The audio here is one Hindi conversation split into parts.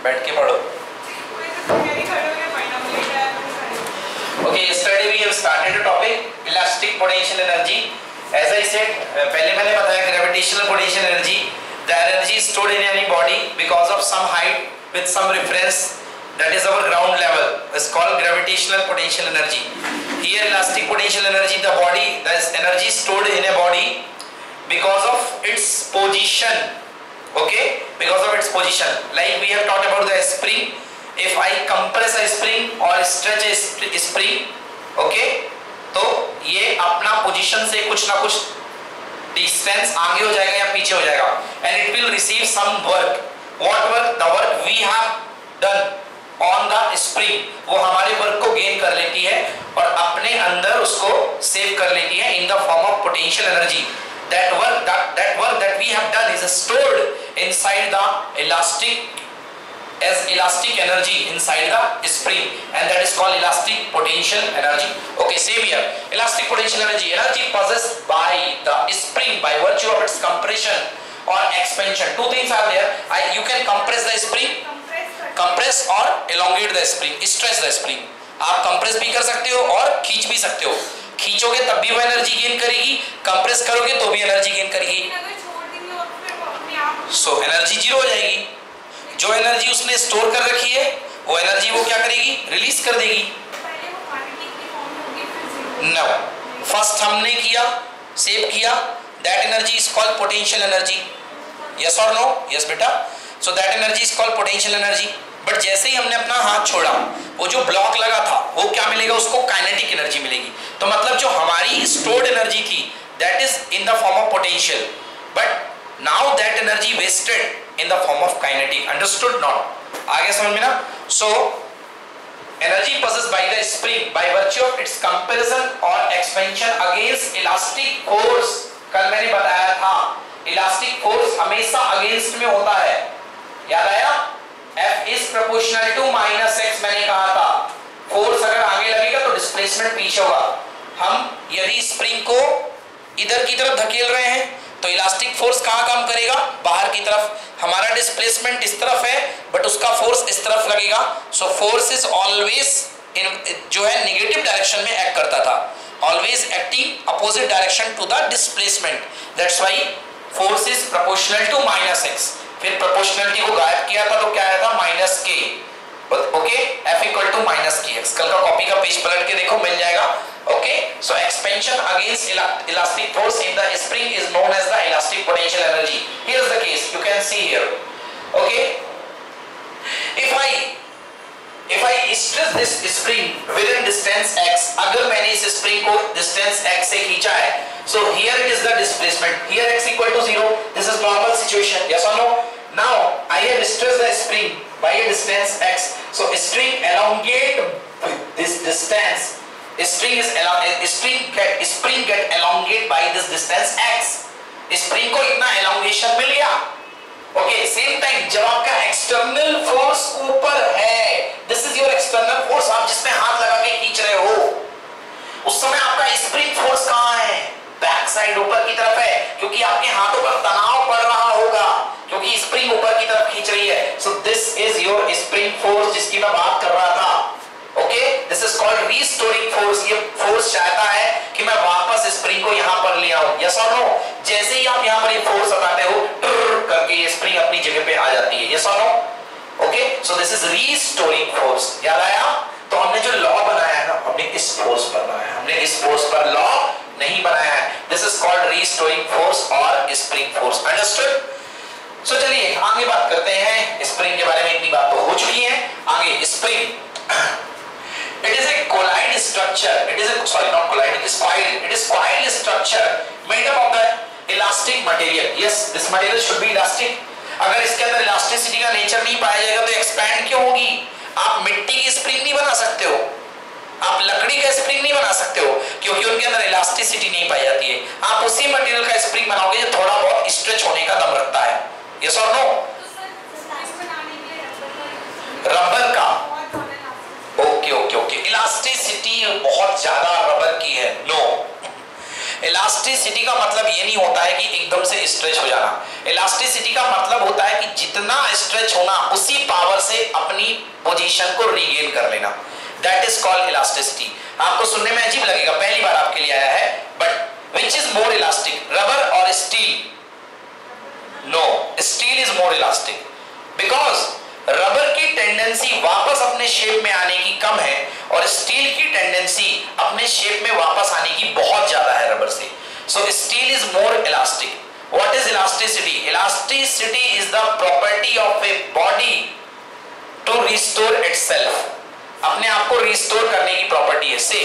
बैठ के पढ़ो। Okay, yesterday we have started a topic elastic potential energy. As I said, पहले मैंने बताया gravitational potential energy. The energy stored in any body because of some height with some reference, that is our ground level, is called gravitational potential energy. Here elastic potential energy, the body, the energy stored in a body because of its position. Okay, because of its position. Like we have talked about the spring. If I compress a spring or stretch a spring, okay, तो ये अपना पोजीशन से कुछ ना कुछ डिस्टेंस आगे हो जाएगा या पीछे हो जाएगा, and it will receive some work. What work? The work we have done on the spring, वो हमारे वर्क को गेन कर लेती है और अपने अंदर उसको सेव कर लेती है in the form of potential energy. That work that we have done is stored inside the elastic energy inside the spring, and that is called elastic potential energy. Okay, same here. Elastic potential energy possessed by the spring by virtue of its compression or expansion. Two things are there. You can compress the spring, compress or elongate the spring, stretch the spring. आप compress भी कर सकते हो और खींच भी सकते हो. खींचोगे तब भी वो एनर्जी गेन करेगी, कंप्रेस करोगे तो भी एनर्जी गेन करेगी. सो एनर्जी जीरो हो जाएगी. जो एनर्जी उसने स्टोर कर रखी है वो एनर्जी वो क्या करेगी? रिलीज कर देगी. नो, फर्स्ट हमने किया, सेव किया, that energy is called potential energy. Yes और नो? यस बेटा. So that energy is called potential energy. But जैसे ही हमने अपना हाथ छोड़ा, वो जो ब्लॉक लगा था वो क्या मिलेगा? उसको काइनेटिक एनर्जी मिलेगी. तो मतलब जो हमारी स्टोर्ड एनर्जी थी that is in the form of potential, but now that energy wasted in the form of kinetic. Understood? Not? आगे समझ में ना? So energy possessed by the spring by virtue of its compression or expansion against elastic force. कल मैंने बताया था elastic force हमेशा against में होता है. याद आया? F is proportional to minus x मैंने कहा था. फोर्स अगर आगे लगेगा तो डिस्प्लेसमेंट पीछे होगा. हम यदि स्प्रिंग को इधर की तरफ धकेल रहे हैं तो इलास्टिक फोर्स कहाँ काम करेगा? बाहर की तरफ. हमारा डिस्प्लेसमेंट इस तरफ है बट उसका फोर्स इस तरफ लगेगा. So force is always in जो है नेगेटिव डायरेक्शन में एक्ट करता था, always acting opposite direction to the displacement. That's why force is proportional to minus x. फिर प्रोपोर्शनलिटी को गायब किया था तो क्या आया था? Minus k. Okay, F equal to minus k x. कल का कॉपी का पेज पलट के देखो, मिल जाएगा. Okay, so expansion against elastic force in the spring is known as the elastic potential energy. Here is the case. You can see here. Okay, if I stretch this spring within distance x, अगर मैंने इस spring को distance x से खींचा है, so here it is the displacement. Here x equal to 0. This is normal situation. Yes or no? Now I have stretched the spring by a distance x. So string elongate this distance. Spring get elongate by this distance x. Spring को इतना elongation मिल गया. Okay, same time जब आपका external force ऊपर है, this is your external force, आप जिसमें हाथ लगा के खींच रहे हो, उस समय आपका spring force कहाँ है? बैक साइड ऊपर की तरफ है, क्योंकि आपके हाथों पर तनाव पड़ रहा होगा, क्योंकि स्प्रिंग ऊपर की तरफ खींच रही है. So this is your spring force जिसकी मैं बात कर रहा था. Okay, this is called restoring force. ये फोर्स चाहता है कि मैं वापस स्प्रिंग को यहाँ पर ले आऊं. यस और नो? जैसे ही आप यहाँ पर ये फोर्स हटाते हो करके ये स्प्रिंग अपनी जगह पे आ जाती है. यस और no? Okay, so this is restoring force. याद आया? तो हमने जो लॉ बनाया है ना, हमने इस फोर्स पर बनाया है, हमने इस फोर्स पर लॉ नहीं बनाया है. This is called restoring force और स्प्रिंग फोर्स. अंडरस्टूड? सो चलिए आगे बात करते हैं. स्प्रिंग के बारे में इतनी बात तो हो चुकी है. आगे spring, it is a colloid structure. It is a, sorry, not colloid, it is coiled. It is coiled structure made up of the elastic material. Yes, this material should be elastic. अगर इसके अंदर elasticity का नेचर नहीं पाया जाएगा तो expand क्यों होगी? आप मिट्टी की स्प्रिंग नहीं बना सकते हो, आप लकड़ी का स्प्रिंग नहीं बना सकते हो, क्योंकि उनके अंदर elasticity नहीं पाई जाती है. आप उसी मटेरियल का स्प्रिंग बनाओगे जो थोड़ा बहुत स्ट्रेच होने का दम रखता है. Yes or no? रबर का ओके, इलास्टिसिटी बहुत ज्यादा रबर की है. नो, इलास्टिसिटी का मतलब ये नहीं होता है कि एकदम से स्ट्रेच हो जाना. इलास्टिसिटी का मतलब होता है कि जितना स्ट्रेच होना उसी पावर से अपनी पोजीशन को रीगेन कर लेना, दैट इज कॉल्ड इलास्टिसिटी। आपको सुनने में अजीब लगेगा, पहली बार आपके लिए आया है, but which is more elastic, rubber और steel? No, steel is more elastic, because rubber की टेंडेंसी वापस अपने शेप में आने की कम है और स्टील की टेंडेंसी अपने शेप में वापस आने की बहुत ज्यादा है रबर से। So steel is more elastic. What is elasticity? Elasticity is the property of a body to restore itself, अपने आप को रिस्टोर करने की प्रॉपर्टी है। से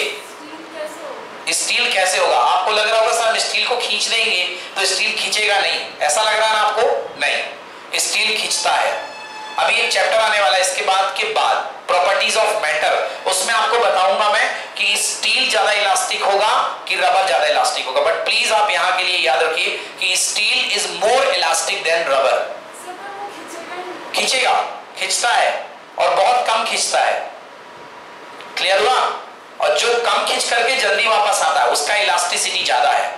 स्टील कैसे होगा? आपको लग रहा होगा सर हम स्टील को खींच देंगे तो स्टील खींचेगा नहीं, ऐसा लग रहा है ना आपको? नहीं, स्टील खींचता है। अभी एक चैप्टर आने वाला है इसके बाद प्रॉपर्टीज ऑफ मैटर, उसमें आपको बताऊंगा मैं कि स्टील ज्यादा इलास्टिक होगा कि रबर ज्यादा इलास्टिक होगा। बट प्लीज आप यहां के लिए याद रखिए कि steel is more elastic than rubber. खींचेगा, खींचता है और बहुत कम खींचता है। क्लियर हुआ? और जो कम खींच करके जल्दी वापस आता है उसका इलास्टिसिटी ज्यादा है।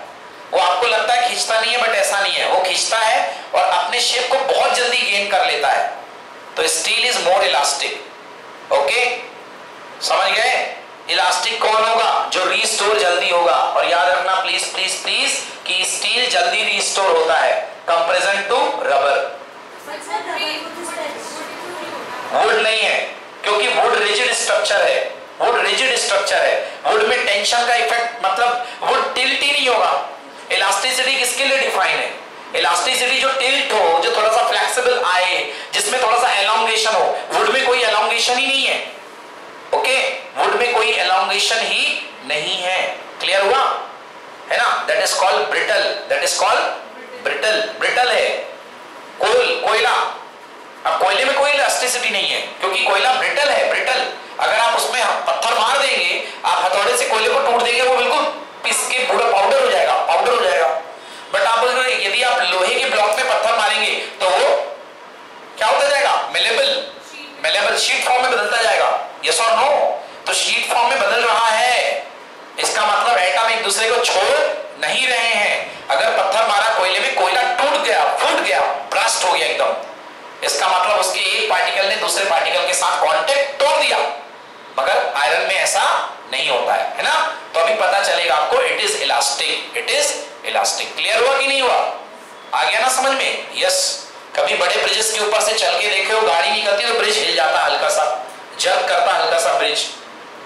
वो आपको लगता है खींचता नहीं है, बट ऐसा नहीं है, वो खींचता है और अपने शेप को बहुत जल्दी गेन कर लेता है। तो steel is more elastic. Okay, समझ गए? इलास्टिक कौन होगा? जो रीस्टोर जल्दी होगा। और याद रखना प्लीज प्लीज प्लीज कि स्टील जल्दी रीस्टोर होता है कंपैरिजन टू रबर। वुड नहीं है, क्योंकि वुड रिजिड स्ट्रक्चर है, वुड रिजिड स्ट्रक्चर है, वुड में टेंशन का इफेक्ट, मतलब वुड टिल्ट ही नहीं होगा। इलास्टिसिटी किसके लिए डिफाइन है? इलास्टिसिटी जो टिल्ट हो, जो थोड़ा सा फ्लेक्सिबल आए, जिसमें थोड़ा सा एलोंगेशन हो। वुड में कोई एलोंगेशन ही नहीं है। ओके, वुड में कोई एलोंगेशन ही नहीं है। क्लियर हुआ है ना? That is called brittle, that is called brittle. Brittle है कोयला। अब कोयले में कोई इलास्टिसिटी नहीं है क्योंकि कोयला ब्रिटल है, ब्रिटल। अगर आप उसमें पत्थर मार देंगे, आप हथौड़े से कोयले को टूट देंगे, वो बिल्कुल पिस के पूरा पाउडर हो जाएगा, पाउडर हो जाएगा। बट आप यदि आप लोहे के ब्लॉक में पत्थर मारेंगे तो वो क्या होता जाएगा? मेलेबल शीट फॉर्म में बदलता जाएगा। यस और नो? तो शीट फॉर्म में बदल रहा है, इसका मतलब एटम एक दूसरे को छोड़ नहीं रहे हैं। अगर पत्थर मारा कोयले में, कोयला टूट गया, फूट गया, ब्रस्ट हो गया एकदम, इसका मतलब उसके एक पार्टिकल ने दूसरे पार्टिकल के साथ कांटेक्ट तोड़ दिया। मगर आयरन में ऐसा नहीं होता है ना? तो अभी पता चलेगा आपको, it is elastic, it is elastic. Clear हुआ कि नहीं हुआ? आ गया ना समझ में? यस। कभी बड़े ब्रिजेस के ऊपर से चल के देखे हो, गाड़ी निकलती है तो ब्रिज हिल जाता हल्का सा, जर्क करता हल्का सा bridge,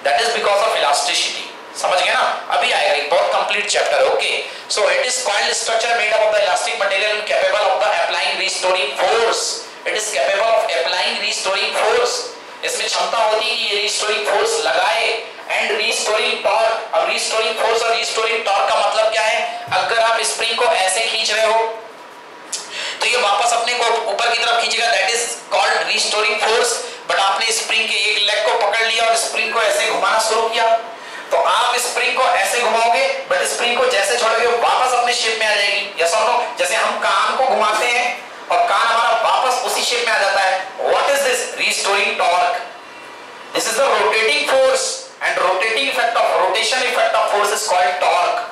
that is because of elasticity. समझ गए ना? अभी आएगा एक बहुत complete chapter. Okay, so it is coiled structure made up of the elastic material capable of the applying restoring force. It is capable of applying restoring force. इसमें क्षमता होती है कि ये रीस्टोरिंग फोर्स लगाए एंड रीस्टोरिंग टॉर्क। अब रीस्टोरिंग फोर्स और रीस्टोरिंग टॉर्क का मतलब क्या है? अगर आप स्प्रिंग को ऐसे खींच रहे हो तो ये वापस अपने को ऊपर की तरफ खींचेगा, that is called restoring force. But आपने स्प्रिंग के एक लेग को पकड़ लिया और स्प्रिंग को ऐसे घुमाना शुरू किया, तो आप स्प्रिंग को ऐसे घुमाओगे, बट स्प्रिंग को जैसे छोड़ोगे वापस अपने शेप में आ जाएगी। यस और नो? जैसे हम कान को घुमाते हैं और कान हमारा वापस उसी शेप में आ जाता है। What is this? Restoring torque. This is the rotating force and rotating effect of rotation effect of force is called torque.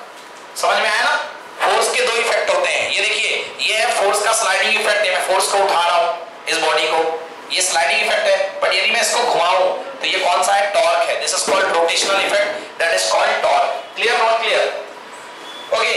समझ में आया ना? फोर्स के दो इफेक्ट होते हैं। ये देखिए, ये है फोर्स का स्लाइडिंग इफेक्ट है, मैं फोर्स को उठा रहा हूं इस बॉडी को, ये स्लाइडिंग इफेक्ट है। बट यदि मैं इसको घुमाऊं तो ये कौन सा है? टॉर्क है। This is called rotational effect, that is called torque. Clear not clear? Okay,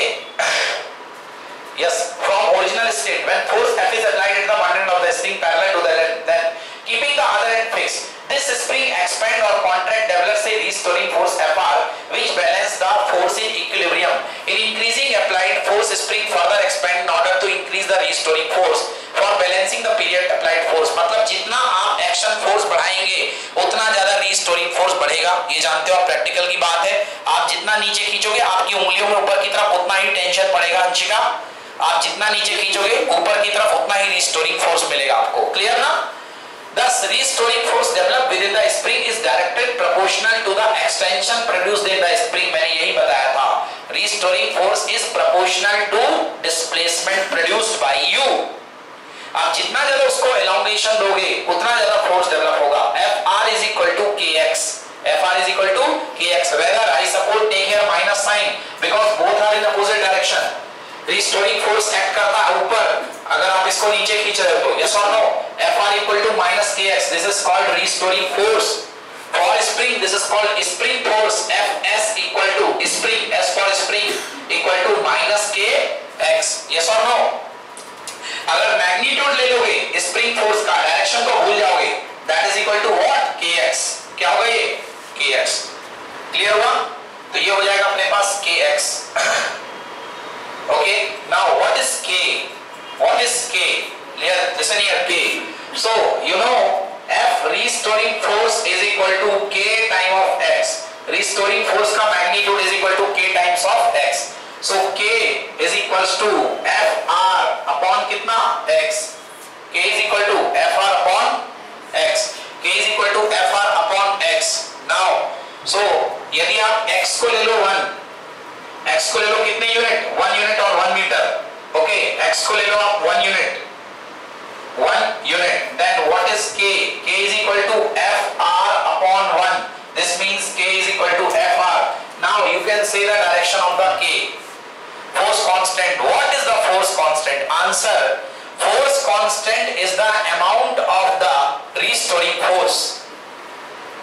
yes, from original state when force F is applied at the one end of the spring parallel to the length, then keeping the other end fixed, this spring expand or contract develops a restoring force Fr which balance the force in equilibrium. In increasing applied force, spring further expand in order to increase the restoring force for balancing the period applied force. मतलब जितना आप एक्शन फोर्स बढ़ाएंगे उतना ज्यादा रीस्टोरिंग फोर्स बढ़ेगा। ये जानते हो आप, प्रैक्टिकल की बात है। आप जितना नीचे खींचोगे आपकी उंगलियों में ऊपर की तरफ उतना ही टेंशन पड़ेगा अंशिका। आप जितना नीचे खींचोगे ऊपर की तरफ उतना ही रीस्टोरिंग फोर्स मिलेगा आपको। क्लियर ना? Thus, restoring force developed within the spring is directed proportional to the extension produced in the spring. मैंने यही बताया था, restoring force is proportional to displacement produced by you. आप जितना ज्यादा उसको elongation दोगे उतना ज्यादा फोर्स डेवलप होगा। Fr is equal to kx. Fr is equal to kx. Whether I suppose take here minus sign because both are in opposite direction. Restoring force act करता है ऊपर, अगर आप इसको नीचे खींच रहे हो तो। यस और no? Fr equal to minus kx. This is called restoring force. For spring, this is called spring force. Fs equal to spring, S for spring equal to minus kx. Yes or no? अगर मैग्नीट्यूड ले लोगे स्प्रिंग फोर्स का, डायरेक्शन को भूल जाओगे, that is equal to what? kx. क्या होगा ये? kx. क्लियर हुआ? तो ये हो जाएगा अपने पास kx. Okay, now what is k? What is k? Listen here, k. So you know F restoring force is equal to k time of x. Restoring force का magnitude is equal to k times of x. So k is equals to Fr upon कितना? x. K is equal to Fr upon x. K is equal to Fr upon x. Now, so यदि आप x को ले लो 1, x को ले लो कितने यूनिट? 1 यूनिट और 1 मीटर. ओके, x को ले लो आप 1 unit. 1 unit. Then what is k? K is equal to Fr upon 1. This means k is equal to Fr. Now you can say the direction of the k. Force constant. What is the force constant? Answer. Force constant is the amount of the restoring force.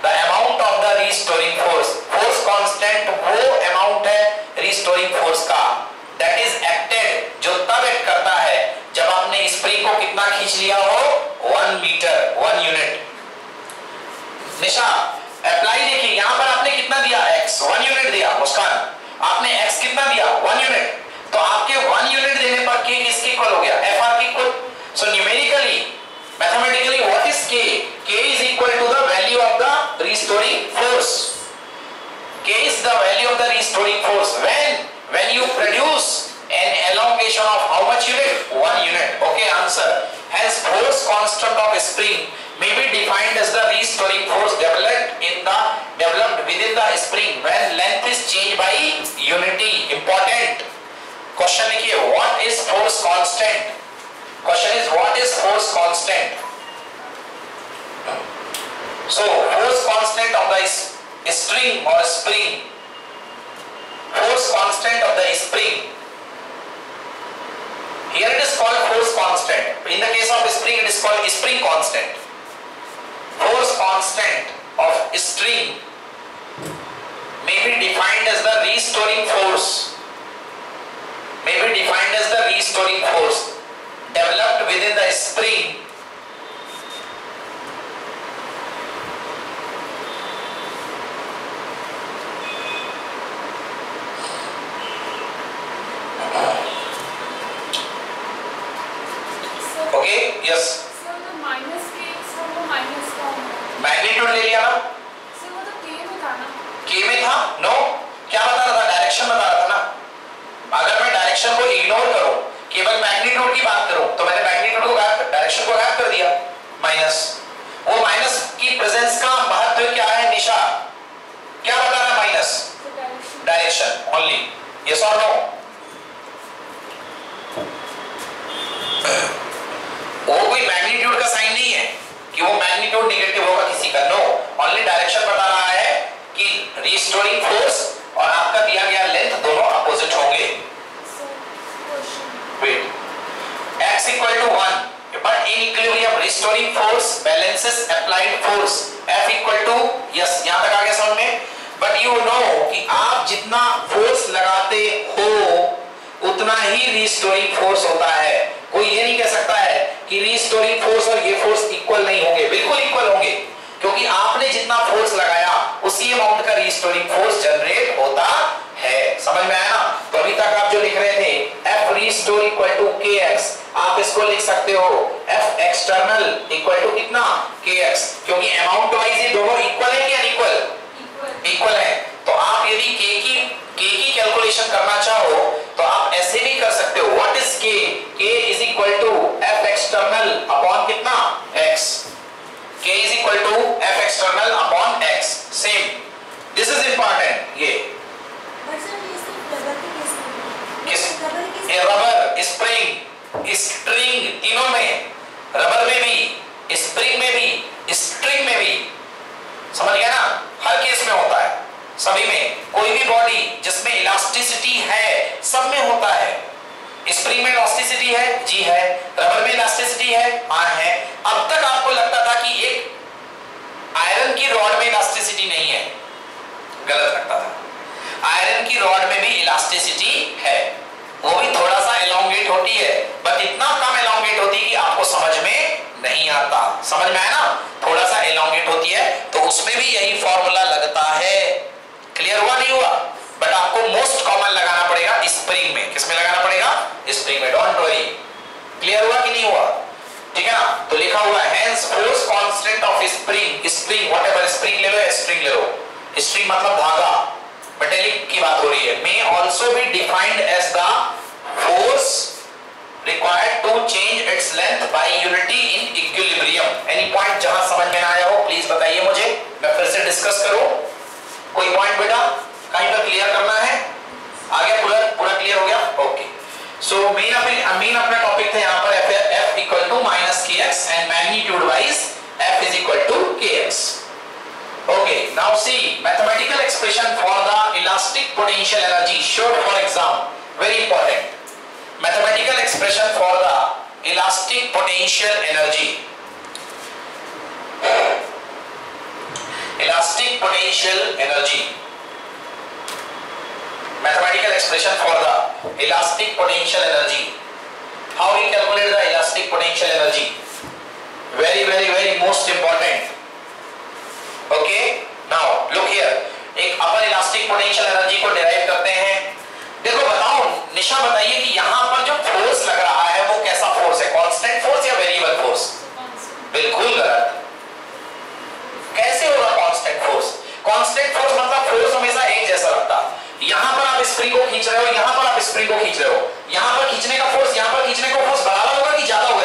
The amount of the restoring force. Force constant वो amount है restoring force का. That is acted, जो तब एक्ट करता है जब आपने स्प्रिंग को कितना खींच लिया हो? 1 मीटर, 1 यूनिट. निशा, अप्लाई देखिए, यहां पर आपने कितना दिया? x, 1 यूनिट दिया. मुस्कान, आपने x कितना दिया? 1 यूनिट. तो आपके 1 यूनिट देने पर k किसके इक्वल हो गया? Fr के equal. So numerically, mathematically what is k? k is equal to the value of the restoring force. K is the value of the restoring force when you produce an elongation of how much unit? 1 unit. Okay, answer. Hence force constant of spring may be defined as the restoring force developed within the spring when length is changed by unity. Important question लिखिए, what is force constant? Question is what is force constant? So force constant of the string or spring, force constant of the spring, here it is called force constant. In the case of spring it is called spring constant. Force constant of string may be defined as the restoring force, may be defined as the restoring force developed within the spring Yes. Sir वो माइनस के सर वो माइनस का मैग्नीट्यूड ले लिया ना? सर वो तो के में था ना? के में था? नो, क्या बता रहा था? डायरेक्शन बता रहा था ना. अगर मैं डायरेक्शन को इग्नोर करूं, केवल मैग्नीट्यूड की बात करूं, तो मैंने मैग्नीट्यूड को गायब, डायरेक्शन को गायब कर दिया. माइनस, वो माइनस की प्रेजेंस का महत्व क्या है निशा? क्या बता रहा है माइनस? Direction only. यस और नो? वो कोई मैग्नीट्यूड का साइन नहीं है कि वो मैग्नीट्यूड नेगेटिव होगा किसी का. नो, ओनली डायरेक्शन बता रहा है कि रिस्टोरिंग फोर्स और आपका दिया गया लेंथ दोनों अपोजिट होंगे. Wait, x equal to 1 but in equilibrium restoring force balances applied force. F equal to, yes, यहां तक आ गया समझ में. बट यू नो कि आप जितना फोर्स लगाते हो उतना ही रिस्टोरिंग फोर्स होता है. कोई ये नहीं कह सकता है कि रिस्टोरिंग फोर्स और ये फोर्स इक्वल नहीं होंगे. बिल्कुल इक्वल होंगे, क्योंकि आपने जितना फोर्स लगाया उसी अमाउंट का रिस्टोरिंग फोर्स जनरेट होता है. समझ में आया ना? तो अभी तक आप जो लिख रहे थे F restore equal to kx, आप इसको लिख सकते हो F external इक्वल टू कितना? kx, क्योंकि अमाउंट वाइज ये दोनों इक्वल है कि अनइक्वल? इक्वल है. तो आप यदि k की कैलकुलेशन करना चाहो तो आप ऐसे भी कर सकते हो. What is k? k is equal to F external upon कितना? x. k is equal to F external upon x. Same, this is important. ये रबर, स्प्रिंग, स्ट्रिंग, तीनों में, रबर में भी, स्प्रिंग में भी, स्ट्रिंग में भी, समझ गया ना? हर केस में होता है, सभी में. कोई भी बॉडी जिसमें इलास्टिसिटी है सब में होता है. स्प्रिंग में इलास्टिसिटी है? जी है. रबर में इलास्टिसिटी है? हाँ है. अब तक आपको लगता था कि एक समझ में आया ना, थोड़ा सा एलोंगेट होती है तो उसमें भी यही फॉर्मूला लगता है। क्लियर हुआ नहीं हुआ? बट आपको मोस्ट कॉमन लगाना पड़ेगा स्प्रिंग में। किसमें लगाना पड़ेगा? स्प्रिंग में। Don't worry. क्लियर हुआ कि नहीं हुआ? ठीक है ना। तो लिखा हुआ है hence force constant of spring, spring whatever, spring ले लो, स्प्रिंग ले लो, स्प्रिंग मतलब धागा, मेटेलिक की बात हो रही है, may also be defined as the force required to change its length by unity in equilibrium. Any point जहां समझ में ना आया हो प्लीज बताइए मुझे, मैं फिर से डिस्कस करूं। कोई पॉइंट बेटा कहीं पर क्लियर करना है? आ गया? पूरा क्लियर हो गया? ओके। सो मेन अपना टॉपिक था यहाँ पर F equal to minus kx and magnitude wise F is equal to kx. Okay, now see mathematical expression for the elastic potential energy short for exam, very important. Mathematical expression for the elastic potential energy. Elastic potential energy. Mathematical expression for the elastic potential energy. How we calculate the elastic potential energy? Very most important. Okay. Now look here. एक अपन इलास्टिक पोटेंशियल एनर्जी को डिराइव करते हैं। देखो बताओ निशा, बताइए कि यहाँ पर जो फोर्स लग रहा है वो कैसा फोर्स है? कांस्टेंट फोर्स या वेरिएबल फोर्स? बिल्कुल गलत। कैसे होगा कांस्टेंट फोर्स? कांस्टेंट फोर्स मतलब फोर्स हमेशा एक जैसा लगता। यहाँ पर आप स्प्रिंग को खींच रहे हो, यहाँ पर आप स्प्रिंग को खींच रहे हो, यहाँ पर खींचने का फोर्स, यहाँ पर खींचने का फोर्स बराबर होगा कि ज्यादा होगा?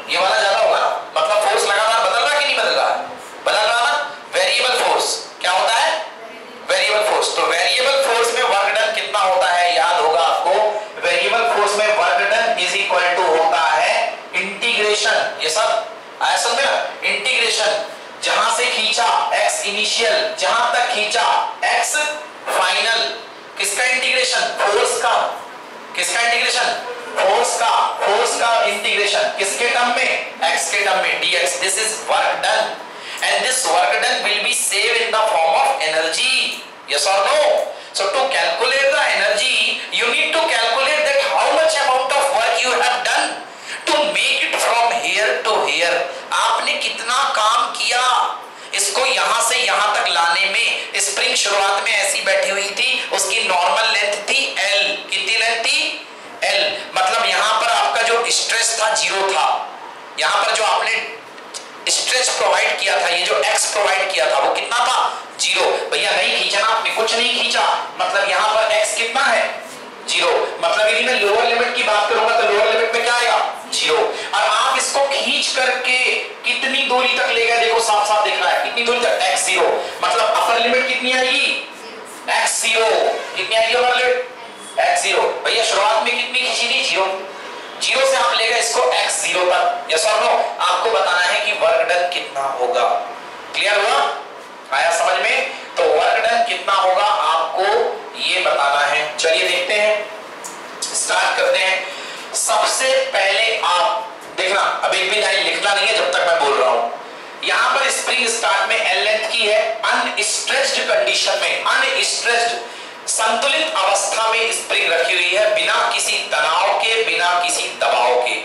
ये वाला ज्यादा होगा, मतलब फोर्स लगातार बदल रहा है कि नहीं बदल रहा है? बदल रहा ना। वेरिएबल फोर्स क्या होता है? Variable force. तो वेरिएबल फोर्स में वर्क डन कितना होता है? याद होगा आपको, वेरिएबल फोर्स में work done is equal to होता है इंटीग्रेशन। ये सब आया समझ में? इंटीग्रेशन जहां से खींचा x इनिशियल, जहां तक खींचा x फाइनल। किसका इंटीग्रेशन? फोर्स का। किसका इंटीग्रेशन? फोर्स का इंटीग्रेशन। किसके टर्म में? x के टर्म में, dx। This is work done and this work done will be saved in the form of energy. Yes or no? So to calculate the energy you need to calculate that how much amount of work you have done to make it from here to here. आपने कितना काम किया इसको यहां से यहां तक लाने में। स्प्रिंग शुरुआत में ऐसी बैठी हुई थी, उसकी नॉर्मल लेंथ थी L। कितनी लेंथ थी? L। मतलब यहां पर आपका जो स्ट्रेस था जीरो था। यहां पर जो आपने स्ट्रेच प्रोवाइड किया था, ये जो x प्रोवाइड किया था वो कितना था? जीरो। भैया नहीं खींचा ना आपने, कुछ नहीं खींचा, मतलब यहाँ पर x कितना है? जीरो। मतलब यदि मैं लोअर लिमिट की बात करूंगा तो लोअर लिमिट में क्या आएगा? जीरो। और आप इसको खींच करके कितनी दूरी तक ले गए? देखो साफ साफ दिख रहा है कितनी दूरी तक? x zero. मतलब अपर लिमिट कितनी आएगी? x zero. कितनी आएगी अपर लिमिट? x zero. भैया शुरुआत में कितनी खींची थी? जीरो। जीरो से आप ले गए इसको x जीरो तक। यस और नो? आपको बताना है कि वर्क डन कितना होगा। क्लियर हुआ? आया समझ में? तो वर्क डन कितना होगा आपको ये बताना है। चलिए देखते हैं, स्टार्ट करते हैं। सबसे पहले आप देखना, अब एक भी लाइन लिखना नहीं है जब तक मैं बोल रहा हूं। यहां पर स्प्रिंग स्टार्ट में L लेंथ की है, अनस्ट्रेच्ड कंडीशन में, अनस्ट्रेच्ड संतुलित अवस्था में स्प्रिंग रखी हुई है, बिना किसी तनाव के, बिना किसी दबाव के।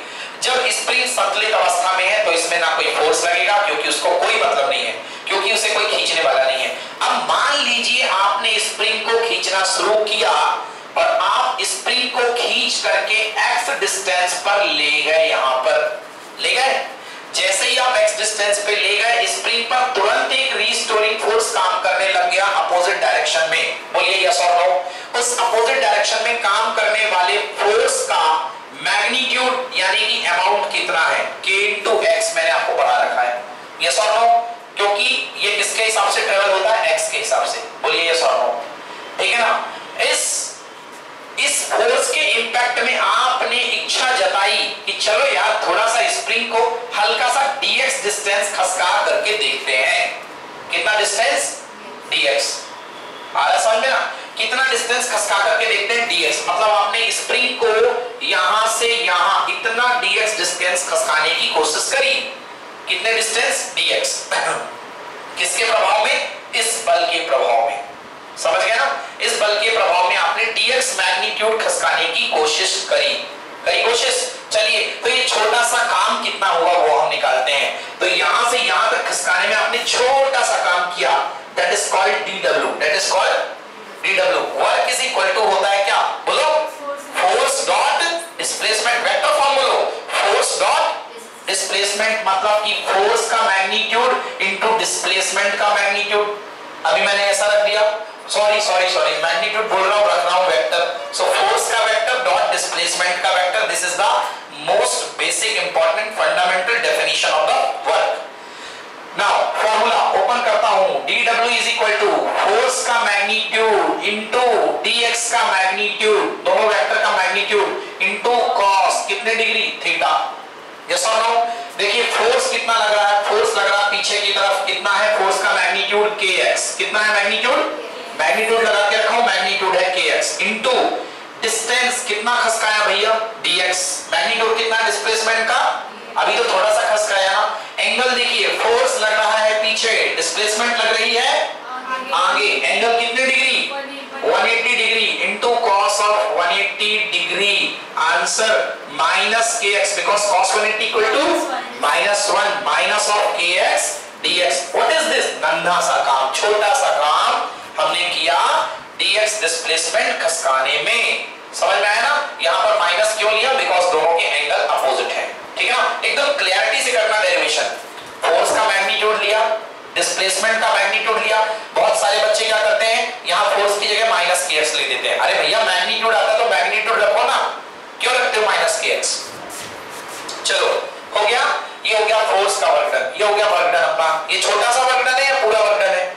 जब स्प्रिंग संतुलित अवस्था में है तो इसमें ना कोई फोर्स लगेगा क्योंकि उसको कोई मतलब नहीं है, क्योंकि उसे कोई खींचने वाला नहीं है। अब मान लीजिए आपने स्प्रिंग को खींचना शुरू किया और आप स्प्रिंग को खींच करके x डिस्टेंस पर ले गए, यहां पर ले गए। जैसे ही आप x डिस्टेंस पे ले गए स्प्रिंग पर, तुरंत एक रीस्टोरिंग फोर्स काम करने लग गया अपोजिट डायरेक्शन में। बोलिए यस और नो? उस अपोजिट डायरेक्शन में काम करने वाले फोर्स का मैग्नीट्यूड यानी कि अमाउंट कितना है? k into x मैंने आपको पढ़ा रखा है। यस और नो? क्योंकि ये किसके हिसाब से ट्रेवल होता है? x के हिसाब से। बोलिए यस और नो? ठीक है ना? इस फोर्स के इंपैक्ट में आपने इच्छा जताई कि चलो यार थोड़ा सा स्प्रिंग को हल्का सा dx डिस्टेंस खसका करके देखते हैं। कितना डिस्टेंस? dx। आ रहा समझ में ना? कितना डिस्टेंस खसका करके देखते हैं? dx। मतलब आपने स्प्रिंग को यहां से यहां इतना dx डिस्टेंस खसकाने की कोशिश करी। कितने डिस्टेंस? dx। किसके प्रभाव में? इस बल के प्रभाव में। समझ गया ना? इस बल के प्रभाव में आपने dx मैग्नीट्यूड खसकाने की कोशिश करी। कोशिश चलिए तो ये छोटा सा काम कितना हुआ वो हम निकालते हैं। तो यहां से यहां तक खिसकाने में आपने छोटा सा काम किया, that is called DW, that is called DW। Work is equal to होता है क्या, बोलो, force dot displacement, vector form बोलो, फोर्स डॉट डिस्प्लेसमेंट, मतलब कि फोर्स का मैग्नीट्यूड इनटू डिस्प्लेसमेंट का मैग्नीट्यूड। अभी मैंने ऐसा रख दिया, सॉरी मैग्नीट्यूड बोल रहा हूं, रख रहा हूं वेक्टर। सो फोर्स का वेक्टर डॉट डिस्प्लेसमेंट का vector, this is the most basic important fundamental definition of the work. Now formula open करता हूं, DW is equal to force का मैग्नीट्यूड इनटू dx का मैग्नीट्यूड, दोनों वेक्टर का मैग्नीट्यूड इनटू cos कितने डिग्री, थीटा। यस और नो? देखिए फोर्स कितना लग रहा है, फोर्स लग रहा है पीछे की तरफ, कितना है फोर्स का मैग्नीट्यूड, kx, कितना है मैग्नीट्यूड, मैग्नीट्यूड लगा के रखा हूं, मैग्नीट्यूड है kx, इनटू डिस्टेंस कितना खसकाया भैया, dx, मैग्नीट्यूड कितना डिस्प्लेसमेंट का, अभी तो थोड़ा सा खसकाया ना। एंगल देखिए, फोर्स लग रहा है पीछे, डिस्प्लेसमेंट लग रही है आगे, एंगल कितने degree, 180 degree, into cos of 180 degree, answer minus kx, because cos 180 equal to -1 minus of kx dx। What is this, नन्हा सा काम, छोटा सा काम हमने किया dx डिस्प्लेसमेंट खसकाने में, समझ में आया ना। यहां पर माइनस क्यों लिया, बिकॉज दोनों के एंगल अपोजिट है, ठीक है ना। एकदम क्लैरिटी से करना डेरिवेशन, फोर्स का मैग्नीट्यूड लिया, डिस्प्लेसमेंट का मैग्नीट्यूड लिया। बहुत सारे बच्चे क्या करते हैं, यहां फोर्स की जगह माइनस kx ले देते हैं। अरे भैया मैग्नीट्यूड आता तो मैग्नीट्यूड रखो ना, क्यों रखते हो माइनस kx। चलो हो गया, ये हो गया फोर्स का वर्क डन, ये हो गया वर्क डन अपना। ये छोटा सा वर्क डन है या पूरा वर्क डन है,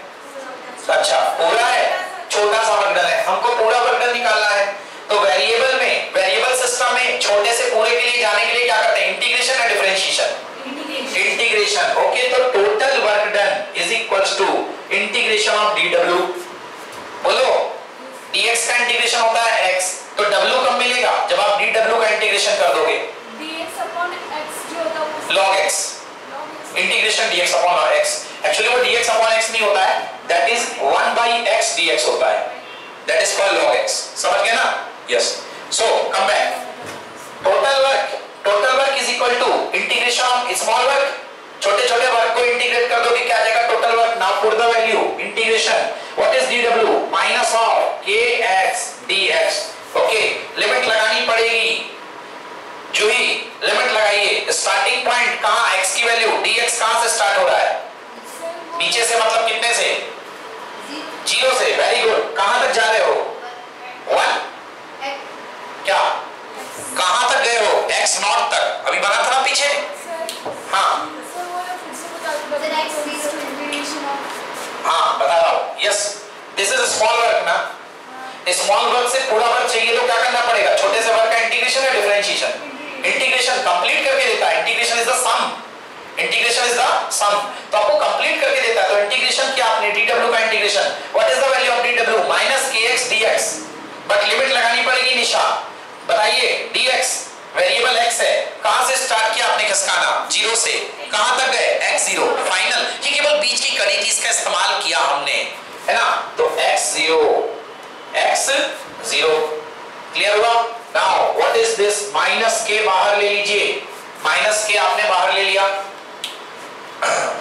अच्छा पूरा है, छोटा सा वर्क डन है, हमको पूरा वर्क डन निकालना है। तो वेरिएबल में, वेरिएबल सिस्टम में छोटे से पूरे के लिए जाने के लिए क्या करते हैं, इंटीग्रेशन या डिफरेंशिएशन, इंटीग्रेशन। ओके, तो total work done is equals to integration of DW, बोलो dx का इंटीग्रेशन होता है x, तो W कब मिलेगा, जब आप DW का इंटीग्रेशन कर दोगे, dx upon x जो होता है log x, इंटीग्रेशन dx upon x। एक्चुअली वो dx upon x नहीं होता है, that is 1 by x dx होता है, that is called log x, समझ गए ना। Yes, so come back, total work is equal to integration of small work, छोटे छोटे वर्क को इंटीग्रेट कर दोगे क्या आ जाएगा, total work. Now put the value, integration, what is DW, minus of kx dx। Okay, limit लगानी पड़ेगी, जूही लिमिट लगाइए। स्टार्टिंग पॉइंट कहां, x की वैल्यू, dx कहां से स्टार्ट हो रहा है, नीचे से, मतलब कितने से, 0 से, वेरी गुड। कहां तक जा रहे हो, 1, क्या कहां तक गए हो, x नॉट तक, अभी बना था ना पीछे, हाँ हाँ बता रहा हूं। Yes, this is small work ना, स्मॉल वर्क से पूरा वर्क चाहिए तो क्या करना पड़ेगा, छोटे से वर्क का इंटीग्रेशन या डिफरेंशिएशन, इंटीग्रेशन कंप्लीट करके देता है, integration is the sum, integration is the sum, तो आपको कंप्लीट करके देता है। तो इंटीग्रेशन क्या आपने, DW का integration, what is the value of DW, minus kx dx, but limit लगानी पड़ेगी निशा, बताइए dx वेरिएबल x है, कहां से स्टार्ट किया आपने खसकाना, 0 से, कहां तक गए, x0 फाइनल, ये केवल बीच की कड़ी थी, इसका इस्तेमाल किया हमने, है ना। तो x0 क्लियर हुआ। Now what is this, minus के बाहर ले लीजिए, माइनस के आपने बाहर ले लिया,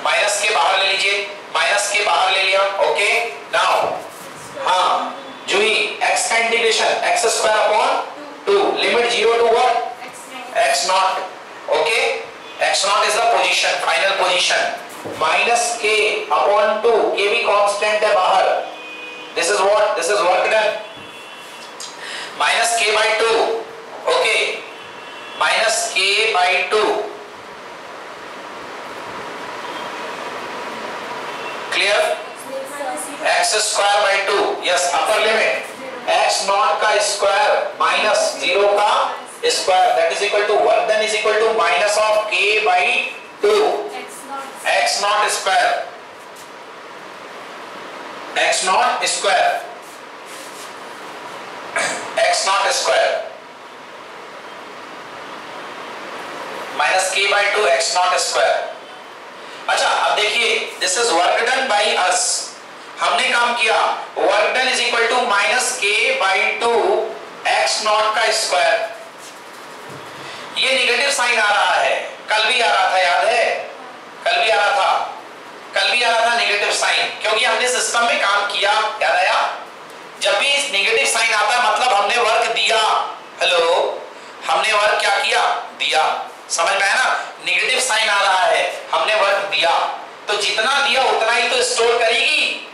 माइनस के बाहर ले लीजिए, माइनस के बाहर ले लिया। ओके, नाउ हाँ जूही, x का integration x square upon 2, limit 0 to what, x naught. Okay, x naught is the position, final position, minus k upon 2, k भी कांस्टेंट है बाहर, this is what, this is work done, minus k by 2। Okay, minus k by 2, clear, x square by 2, yes, upper limit x naught का स्क्वायर माइनस 0 का square, that is equal to work done is equal to minus of k by 2, x naught square, x naught square, x naught square minus k by 2 x naught square. अच्छा अब देखिए, this is work done by us, हमने काम किया, work done is equal to minus k by 2 x naught का स्क्वायर। ये नेगेटिव साइन आ रहा है, कल भी आ रहा था, याद है? कल भी आ रहा था नेगेटिव साइन, क्योंकि हमने सिस्टम में काम किया, याद आया? जब भी नेगेटिव साइन आता है मतलब हमने वर्क दिया। हेलो, हमने वर्क क्या किया? दिया। समझ में आया ना? नेगेटिव साइन आ रहा है, हमने वर्क दिया, तो जितना दिया उतना ही तो स्टोर करेगी,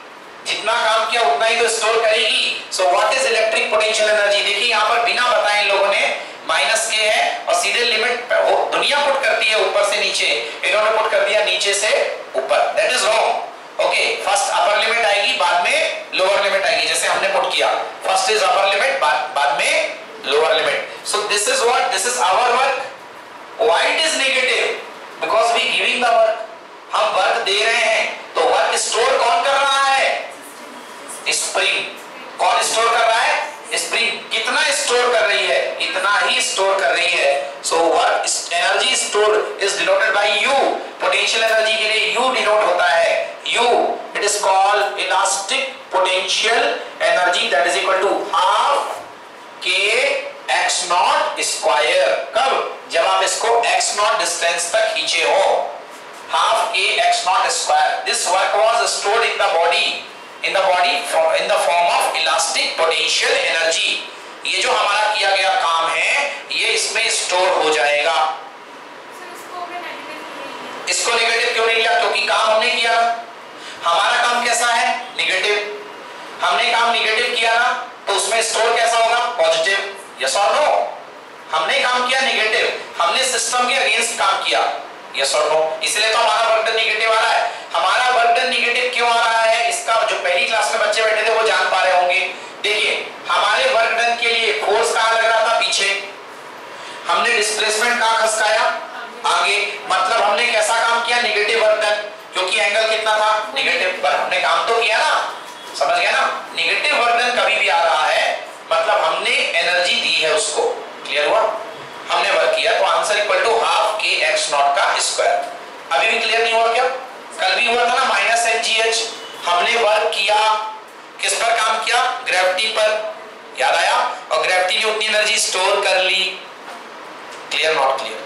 जितना काम किया उतना ही तो स्टोर करेगी। सो what is electric potential energy? देखिए यहाँ पर बिना बताए इन लोगों ने माइनस के है और सीधे लिमिट दुनिया पुट करती है ऊपर से नीचे, इन्होंने पुट कर दिया नीचे से ऊपर। That is wrong. Okay, first upper limit आएगी, बाद में लोअर लिमिट आएगी, जैसे हमने पुट किया। फर्स्ट इज अपर लिमिट, बाद में lower limit. So this is what, this is our work. Why it is negative? Because we giving the work, हम वर्क दे रहे हैं, तो वर्क स्टोर कौन कर रहा है? स्प्रिंग। कौन स्टोर कर रहा है? स्प्रिंग। कितना स्टोर कर रही है? इतना ही स्टोर कर रही है। So work energy store is denoted by U. Potential energy के लिए यू डिनोट होता है, U. It is called elastic potential energy, that is equal to half k x naught square. कब? जब आप इसको एक्स नॉट डिस्टेंस तक खींचे हो, half k x naught square. This work was stored in the body, in the form of elastic potential energy। ये जो हमारा किया गया काम है ये इसमें स्टोर हो जाएगा। इसको नेगेटिव क्यों नहीं लिया? क्योंकि काम हमने किया, हमारा काम कैसा है? नेगेटिव। हमने काम नेगेटिव किया ना, तो उसमें स्टोर कैसा होगा? पॉजिटिव। यस और नो? हमने काम किया नेगेटिव, हमने सिस्टम के अगेंस्ट काम किया, यस और नो? इसलिए तो हमारा वर्क डन नेगेटिव आ रहा है। हमारा वर्क डन नेगेटिव क्यों आ रहा है? इसका जो पहली क्लास में बच्चे बैठे थे वो जान पा रहे होंगे। देखिए, हमारे वर्क डन के लिए फोर्स कहां लग रहा था? पीछे। हमने डिस्प्लेसमेंट कहां खसकाया? आगे। मतलब हमने कैसा काम किया? नेगेटिव वर्क डन, क्योंकि एंगल कितना था? नेगेटिव। पर हमने काम तो किया ना, समझ गया ना? नेगेटिव वर्क डन कभी भी आ रहा है मतलब हमने एनर्जी दी है उसको। क्लियर हुआ? हमने वर्क किया, तो answer equal to half k x not का स्क्वायर। अभी भी क्लियर नहीं हुआ क्या? कल भी हुआ था ना, माइनस mgh। हमने वर्क किया, किस पर काम किया? ग्रेविटी पर, याद आया? और ग्रेविटी ने उतनी एनर्जी स्टोर कर ली। Clear not clear?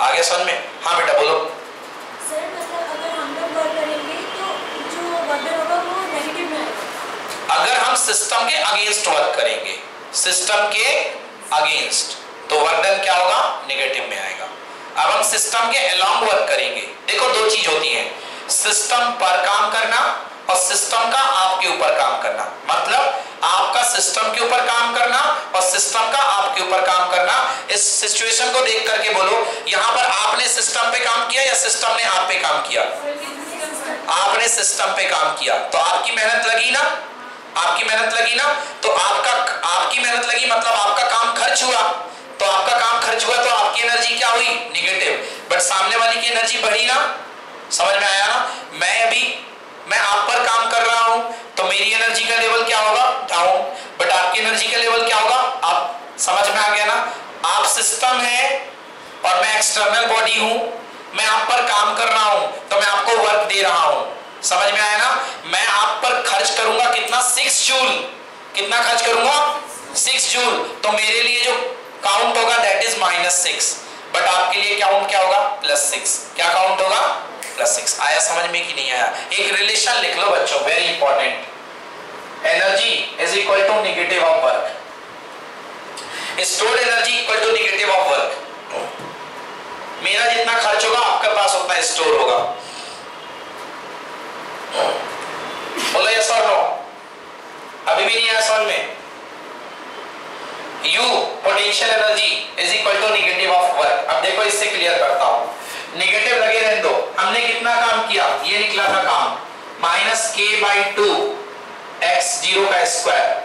आगे समझ में? हाँ बेटा बोलो। सर मतलब अगर हम लोग वर्क करेंगे तो जो वर्क होगा वो नेगेटिव में आएगा। अगर हम सिस्टम के अगेंस्ट वर्क करेंगे, सिस्टम के अगेंस्ट, तो वर्क डन क्या होगा? नेगेटिव में आएगा। अब हम सिस्टम के अलोंग वर्क करेंगे। देखो, दो चीज होती है, सिस्टम पर काम करना और सिस्टम का आपके ऊपर काम करना। मतलब आपका सिस्टम के ऊपर काम करना और सिस्टम का आपके ऊपर काम करना। इस सिचुएशन को देख करके बोलो, यहां पर आपने सिस्टम पे काम किया या सिस्टम ने आप पे काम किया? आपने सिस्टम पे काम किया, तो आपकी मेहनत लगी ना, आपकी मेहनत लगी ना, तो आपकी मेहनत लगी मतलब आपका काम खर्च हुआ, तो आपका काम खर्च हुआ तो आपकी एनर्जी क्या हुई? नेगेटिव। बट सामने वाली की एनर्जी बढ़ी ना, समझ में आया ना? मैं आप पर काम कर रहा हूं तो मेरी एनर्जी का लेवल क्या होगा? डाउन। बट आपकी एनर्जी का लेवल क्या होगा? आप। समझ में आ गया ना? आप सिस्टम है और मैं एक्सटर्नल बॉडी हूं, मैं आप पर काम कर रहा हूं तो मैं आपको वर्क दे रहा हूं। समझ में आया ना? मैं आप पर खर्च करूंगा कितना? 6 जूल। कितना खर्च करूंगा? 6 जूल। तो मेरे लिए जो काउंट होगा दैट इज -6, बट आपके लिए काउंट क्या होगा? +6। क्या काउंट होगा? +6। आया समझ में कि नहीं आया? एक रिलेशन लिख लो बच्चों, very important. Energy is equal to negative of work. Stored energy equal to negative of work. मेरा जितना खर्च होगा आपके पास उतना स्टोर होगा। बोलो यस और नो? अभी भी नहीं आया समझ में? U potential energy is equal to negative of work. अब देखो, इससे क्लियर करता हूं, नेगेटिव लगे रहने दो। हमने कितना काम किया? ये निकला था काम -k/2 x0 का स्क्वायर।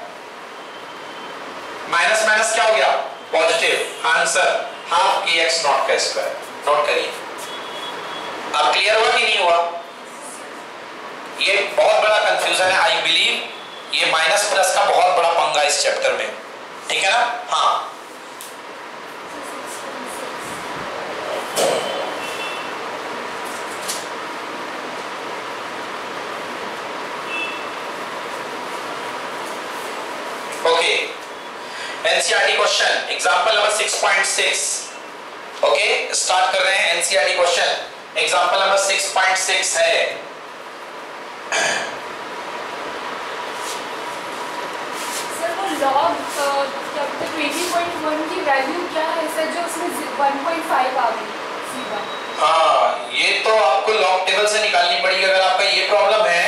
माइनस माइनस क्या हो गया? Positive. Answer half k x not का स्क्वायर। नोट करिए। अब क्लियर हुआ कि नहीं हुआ? ये बहुत बड़ा कंफ्यूजन है। आई बिलीव ये माइनस प्लस का बहुत बड़ा पंगा इस चैप्टर में, ठीक है ना? हाँ, okay. NCERT question example number 6.6, okay, start कर रहे हैं एनसीईआरटी क्वेश्चन। एग्जांपल नंबर 6.6 है। सर वो लॉग 20.1 की वैल्यू क्या है सर, जो उसमें 1.5 आ गई सीधा? हाँ, ये तो आपको लॉग टेबल से निकालनी पड़ेगी अगर आपका ये प्रॉब्लम है।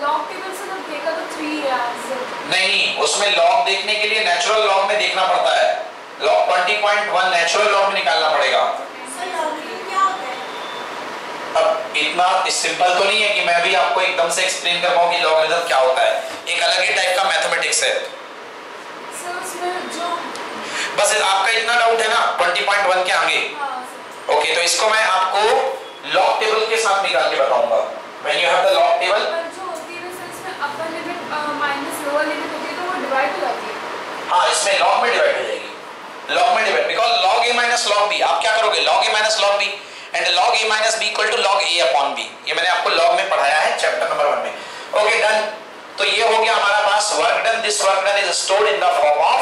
लॉग टेबल से जब देखा तो 3 है आंसर। नहीं, उसमें लॉग देखने के लिए नेचुरल लॉग में देखना पड़ता है। लॉग 20.1 नेचुरल लॉग में निकालना पड़ेगा। सर लॉगरिथम क्या होता है? अब इतना सिंपल तो नहीं है कि मैं भी आपको एकदम से एक्सप्लेन कर पाऊँ कि लॉगरिथम क्या होता है। एक अलग ही टाइप का मैथमेटिक्स है। सर उसमें जो बस आपका इतना डाउट है ना 20.1 के आगे। ओके, तो इसको मैं आपको लॉग टेबल के साथ निकाल के बताऊंगा। When you have the log table, जो होती है सर इसमें upper limit minus lower limit होती है तो वो डिवाइड हो जाती है। हाँ, इसमें लॉग में डिवाइड हो जाएगी। लॉग में divide, because log a minus log b, आप क्या करोगे log a minus log b and log a minus b equal to log a upon b। ये मैंने आपको लॉग में पढ़ाया है चैप्टर नंबर 1 में। Okay, done. तो ये हो गया हमारा पास work done. This work done is stored in the form of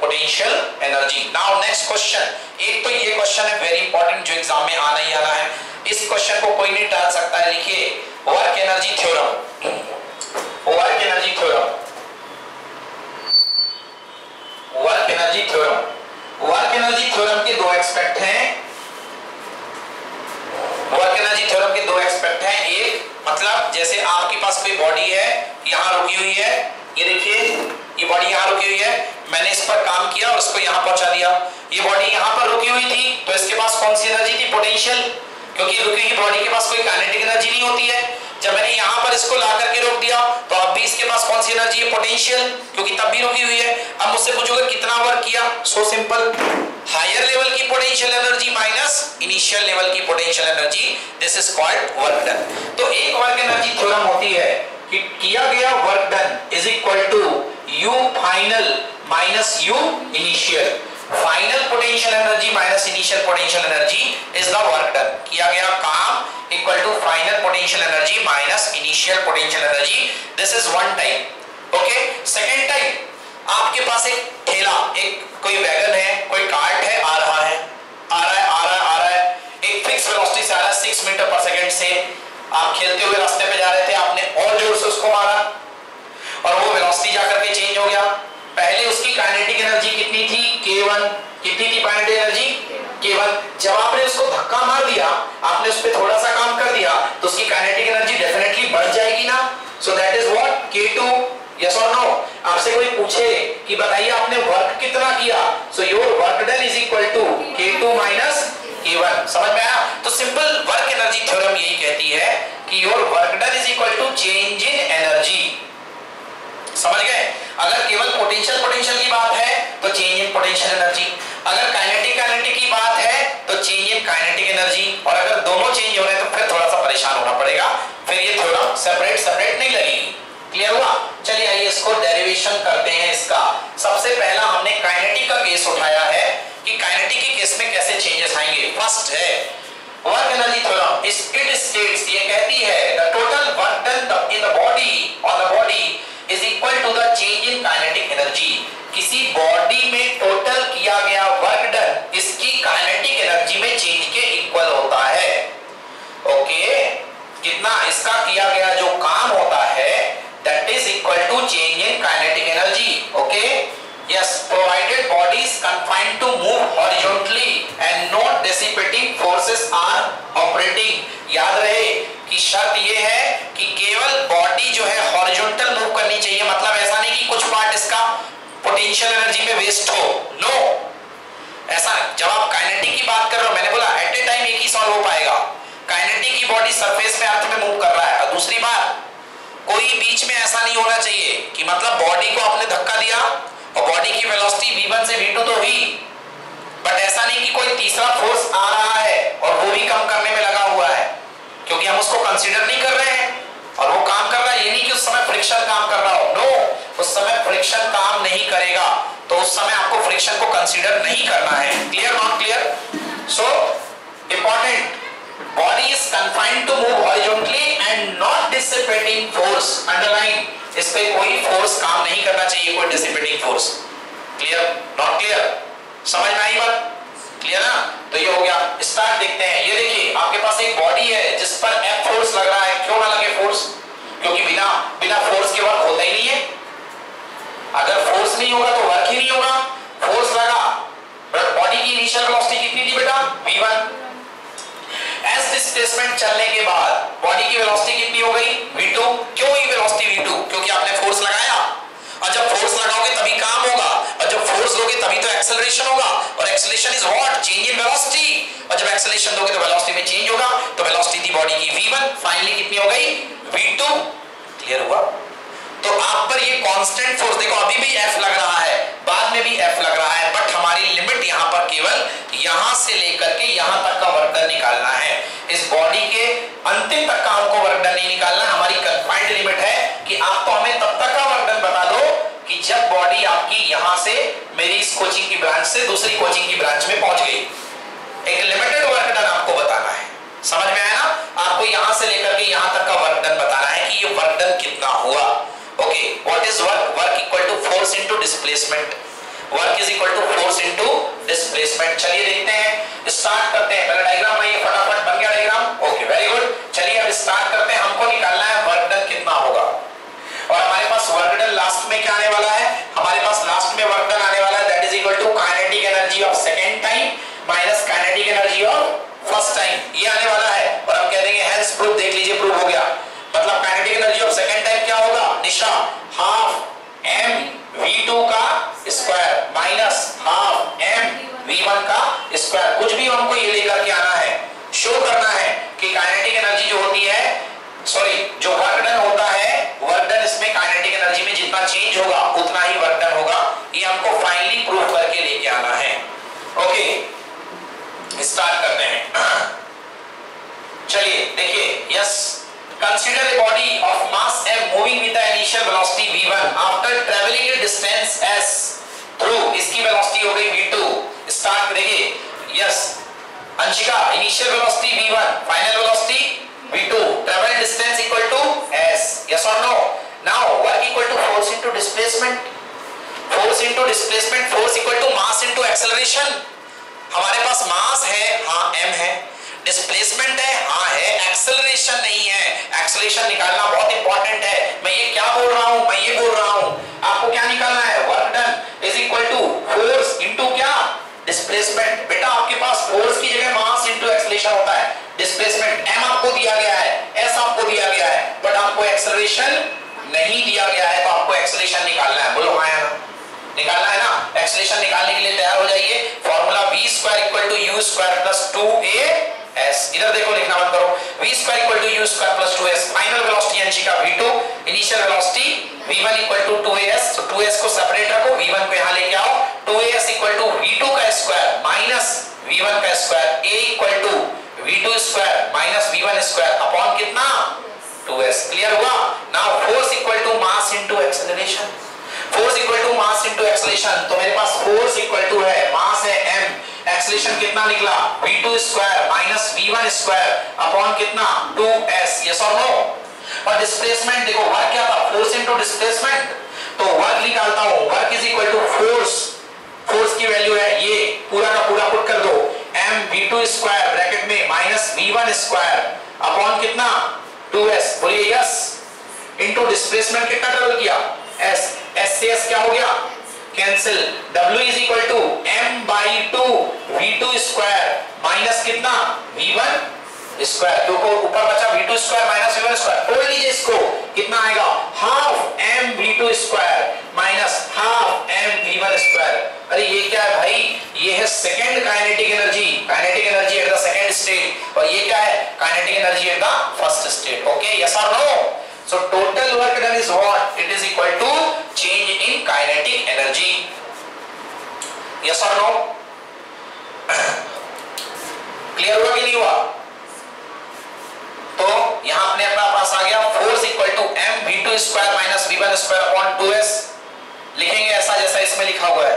potential energy. Now next question. एक तो ये क्वेश्चन है वेरी इंपॉर्टेंट जो एग्जाम में आना ही आना है। इस क्वेश्चन को कोई नहीं टाल सकता है। लिखिए work energy theorem. Work energy theorem. Work energy theorem. Work energy theorem के दो एस्पेक्ट हैं। वर्क एनर्जी थ्योरम के दो एस्पेक्ट हैं। एक मतलब जैसे आपके पास कोई बॉडी है, यहां रुकी हुई है, ये देखिए ये बॉडी यहां रुकी हुई है, मैंने इस पर काम किया और उसको यहां पहुंचा दिया। ये बॉडी यहां पर रुकी हुई थी तो इसके पास कौन सी एनर्जी थी? पोटेंशियल, क्योंकि रुकी हुई बॉडी के पास कोई काइनेटिक एनर्जी नहीं होती है। जब मैंने यहां पर इसको ला करके रोक दिया तो अब भी इसके पास कौन सी एनर्जी है? पोटेंशियल, क्योंकि तब भी रुकी हुई है। अब मुझसे पूछोगे कितना वर्क किया? सो सिंपल, हायर लेवल की potential energy minus initial level की potential energy, this is called work done. तो एक वर्क एनर्जी थ्योरम होती है कि किया गया work done is equal to U final minus U initial. Final potential energy minus initial potential energy is the work done. किया गया काम equal to final potential energy minus initial potential energy. This is one type. Okay, second type, आपके पास एक ठेला, एक कोई वैगन है, कोई कार्ट है, आ रहा है, एक फिक्स वेलोसिटी से आ रहा है 6 मीटर पर सेकंड से। आप खेलते हुए रास्ते पे जा रहे थे, आपने और जोर से उसको मारा और वो वेलोसिटी जाकर के चेंज हो गया। पहले उसकी काइनेटिक एनर्जी कितनी थी? K1। कितनी थी काइनेटिक एनर्जी? K1। जब आपने उसको धक्का मार दिया, आपने उस पर थोड़ा सा काम कर दिया तो उसकी काइनेटिक एनर्जी डेफिनेटली बढ़ जाएगी ना। So that is what? K2। Yes और नो? आपसे कोई पूछे कि बताइए आपने वर्क कितना किया, so your work done is equal to K2 minus K1। समझ में आया? तो सिंपल वर्क एनर्जी थ्योरम यही कहती है कि your work done is equal to change in energy. समझ गए? अगर केवल पोटेंशियल की बात है तो चेंज इन पोटेंशियल एनर्जी, अगर काइनेटिक की बात है तो चेंज इन काइनेटिक एनर्जी, और अगर दोनों चेंज हो रहे हैं तो फिर थोड़ा सा परेशान होना पड़ेगा, फिर ये थ्योरम सेपरेट नहीं लगेगी। क्लियर हुआ? चलिए आइए इसको डेरिवेशन करते हैं इसका। सबसे पहला हमने काइनेटिक का केस उठाया है कि काइनेटिक के केस में कैसे चेंजेस आएंगे। फर्स्ट है work energy theorem. It states, ये कहती है the total work done in the body on the body is equal to the change in kinetic energy. किसी बॉडी में टोटल किया गया वर्क डन इसकी काइनेटिक एनर्जी में चेंज के इक्वल होता है। ओके, कितना इसका किया गया जो काम होता है that is equal to change in kinetic energy. Okay, yes, provided body is confined to move horizontally and no dissipating forces are operating. याद रहे कि शर्त ये है कि केवल बॉडी जो है हॉरिजॉन्टल मूव करनी चाहिए। मतलब ऐसा नहीं कि कुछ पार्ट इसका पोटेंशियल एनर्जी में वेस्ट हो, नो, ऐसा। जब आप काइनेटिक की बात कर रहे हो, मैंने बोला एट ए टाइम एक ही सॉल्व हो पाएगा। काइनेटिक की बॉडी सरफेस में अर्थ में मूव कर रहा है। और दूसरी बात, कोई बीच में ऐसा नहीं होना चाहिए कि मतलब बॉडी को आपने धक्का दिया और बॉडी की वेलोसिटी v1 से v2 तो हुई, बट ऐसा नहीं कि कोई तीसरा फोर्स आ रहा है और वो भी कम करने में लगा हुआ है, क्योंकि हम उसको कंसीडर नहीं कर रहे हैं और वो काम कर रहा है। ये नहीं कि उस समय फ्रिक्शन काम कर रहा हो, नो, उस समय फ्रिक्शन काम नहीं करेगा, तो उस समय आपको फ्रिक्शन को कंसीडर नहीं करना है। Clear, not clear? So important, body is confined to move horizontally and not dissipating force. Underline, इस पे कोई फोर्स काम नहीं करना चाहिए, कोई dissipating force. Clear? Not clear? समझ में आई बात? क्लियर ना? तो ये हो गया। स्टार्ट देखते हैं। ये देखिए आपके पास एक बॉडी है जिस पर F फोर्स लग रहा है। क्यों ना लगे फोर्स? क्योंकि बिना फोर्स के वर्क होता ही नहीं है। अगर फोर्स नहीं होगा तो वर्क ही नहीं होगा। फोर्स लगा, बॉडी की इनिशियल वेलोसिटी कितनी थी बेटा? v1। एस डिस्प्लेसमेंट चलने के बाद बॉडी की वेलोसिटी कितनी हो गई? v2। क्यों ये वेलोसिटी v2? क्योंकि आपने फोर्स लगाया, और जब फोर्स लगाओगे तभी काम होगा, और जब फोर्स दोगे तभी तो एक्सेलरेशन होगा, और acceleration is what? Change in velocity. और जब एक्सेलरेशन दोगे तो वेलोसिटी में चेंज होगा, तो वेलोसिटी थी बॉडी की v1, फाइनली कितनी हो गई? v2। क्लियर हुआ? तो आप पर ये कांस्टेंट फोर्स देखो, अभी भी F लग रहा है, बाद में भी F लग रहा है, बट हमारी लिमिट यहां पर केवल यहां से लेकर के यहां तक का वर्क डन निकालना है। इस बॉडी के अंतिम तक का हमको वर्क डन नहीं निकालना। हमारी कंफाइंड लिमिट है कि आप तो हमें तब तक का वर्क डन बता दो कि जब बॉडी आपकी यहां से मेरी इस कोचिंग की ब्रांच से दूसरी कोचिंग की ब्रांच में पहुंच गई। एक लिमिटेड वर्क डन आपको बताना है। समझ में आया ना? आपको यहां से लेकर के यहां तक का वर्क डन बताना है कि ये वर्क डन कितना हुआ। Okay, what is work? Work equal to force into displacement. Work is equal to force into displacement. चलिए देखते हैं, स्टार्ट करते हैं। पहले डायग्राम बनाइए फटाफट। बन गया डायग्राम? Okay, very good. चलिए अब स्टार्ट करते हैं। हमको निकालना है वर्क डन कितना होगा, और हमारे पास वर्क डन लास्ट में क्या आने वाला है? हमारे पास लास्ट में वर्क डन आने वाला है, that is equal to kinetic energy of second time minus kinetic energy of first time. ये आने वाला है, और हम कह देंगे हेंस प्रूफ। देख लीजिए, प्रूफ हो गया। मतलब kinetic energy of second time क्या होगा? निशा, हाफ m v2 का square minus half m v1 का स्क्वायर। कुछ भी हमको ये लेकर के आना है, शो करना है कि काइनेटिक एनर्जी जो होती है, सॉरी जो वर्क डन होता है, वर्क डन इसमें काइनेटिक एनर्जी में जितना चेंज होगा उतना ही वर्क डन होगा। ये हमको फाइनली प्रूफ करके लेके आना है। ओके, स्टार्ट करते हैं। चलिए देखिए, yes, consider a body of mass m moving with the initial velocity v1 after traveling a distance s through, इसकी वेलोसिटी हो गई v2। स्टार्ट करेंगे। Yes Anshika, initial velocity v1, final velocity v2, travel distance equal to s, yes और no? Now work equal to force into displacement. Force into displacement, force equal to mass into acceleration. हमारे पास मास है, हां m है, डिस्प्लेसमेंट है, हाँ है, एक्सेलरेशन नहीं है। एक्सेलरेशन निकालना बहुत इंपॉर्टेंट है। मैं ये क्या बोल रहा हूं? मैं ये बोल रहा हूं आपको क्या निकालना है? Work done is equal to force into क्या? डिस्प्लेसमेंट। बेटा आपके पास फोर्स की जगह मास इनटू एक्सेलरेशन होता है। डिस्प्लेसमेंट m आपको दिया गया है, s आपको दिया गया है, बट आपको एक्सेलरेशन नहीं दिया गया है, तो आपको एक्सेलरेशन निकालना है। बोलो हाँ या ना? निकालना है ना? एक्सेलरेशन निकालने के लिए तैयार हो जाइए। Formula v square equal to u square plus 2as। इधर देखो, लिखना मत करो। v square equal to u square plus 2s। Final velocity Anshika v2, initial velocity v1 equal to 2as। तो 2s को सेपरेट रखो, v1 को यहां लेके आओ। 2as इक्वल टू v2 का स्क्वायर माइनस v1 का square, a equal to v2 square minus v1 square upon कितना? 2s। क्लियर हुआ? Now force equal to mass into acceleration. Force equal to mass into acceleration. तो मेरे पास फोर्स इक्वल टू है, मास है m, एक्सेलरेशन कितना निकला? v2 square minus v1 square upon कितना? 2s। यस और नो? और डिस्प्लेसमेंट देखो, वर्क क्या था? Force into displacement. तो वर्क निकालता हूं, work is equal to force. Force की वैल्यू है ये, पूरा का पूरा पुट कर दो, m v2 स्क्वायर ब्रैकेट में माइनस v1 स्क्वायर अपॉन कितना? 2s। बोलिए यस। इनटू डिस्प्लेसमेंट कितना ट्रेवल किया? s। s से s क्या हो गया? Cancel. w is equal to m by 2 v2 square minus कितना? v1 square. क्योंकि ऊपर बचा v2 square minus v1 square. तोड़ लीजिए इसको, कितना आएगा? Half m v2 square minus half m v1 square. अरे ये क्या है भाई? ये है second kinetic energy, kinetic energy at the second state. और ये क्या है? Kinetic energy at the first state. Okay, yes और no? So total work done is what? It is equal to change in kinetic energy. Yes or no? Clear हुआ कि नहीं हुआ? तो यहां अपने अपना पास आ गया force equal to m v2 square minus v1 square upon 2s। लिखेंगे ऐसा जैसा इसमें लिखा हुआ है।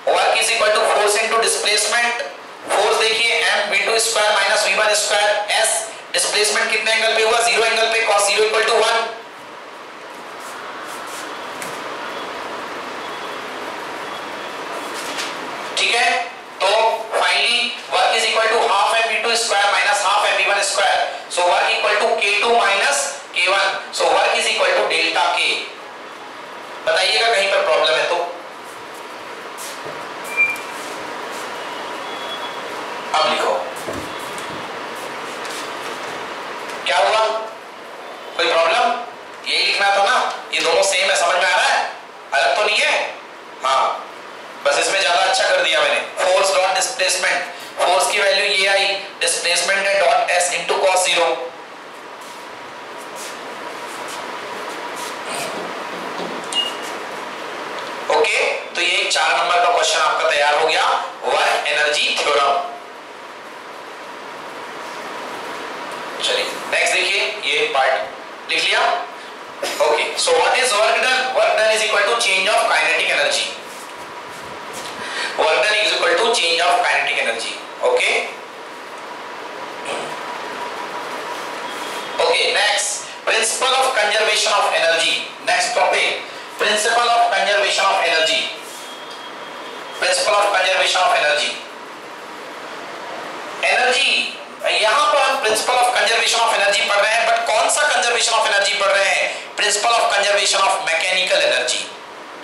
Work is equal to force into displacement. Force देखिए m v2 square minus v1 square s। Displacement कितने एंगल पे हुआ? 0 एंगल पे, cos 0 इक्वल टू 1। ठीक है, तो finally K2 minus K1, so work is equal to delta K। बताइएगा कहीं पर प्रॉब्लम है तो। अब लिखो क्या हुआ, कोई प्रॉब्लम? यही लिखना था ना, ये दोनों सेम है, समझ में आ रहा है, अलग तो नहीं है? हाँ, बस इसमें ज्यादा अच्छा कर दिया मैंने। फोर्स डॉट डिस्प्लेसमेंट, फोर्स की वैल्यू ये आई, डिस्प्लेसमेंट है dot S into cos zero. Okay, तो ये 4 नंबर का क्वेश्चन आपका तैयार हो गया, वर्क एनर्जी थ्योरम। चलिए नेक्स्ट देखिए, ये पार्ट लिख लिया। Okay, so what is work done? Work done is equal to change of kinetic energy. Work done is equal to change of kinetic energy. Okay okay, next principle of conservation of energy. Next topic, principle of conservation of energy. Principle of conservation of energy. Energy, यहां पर हम principle of conservation of energy पढ़ रहे हैं, बट कौन सा कंजर्वेशन ऑफ एनर्जी पढ़ रहे हैं? Principal of conservation of mechanical energy.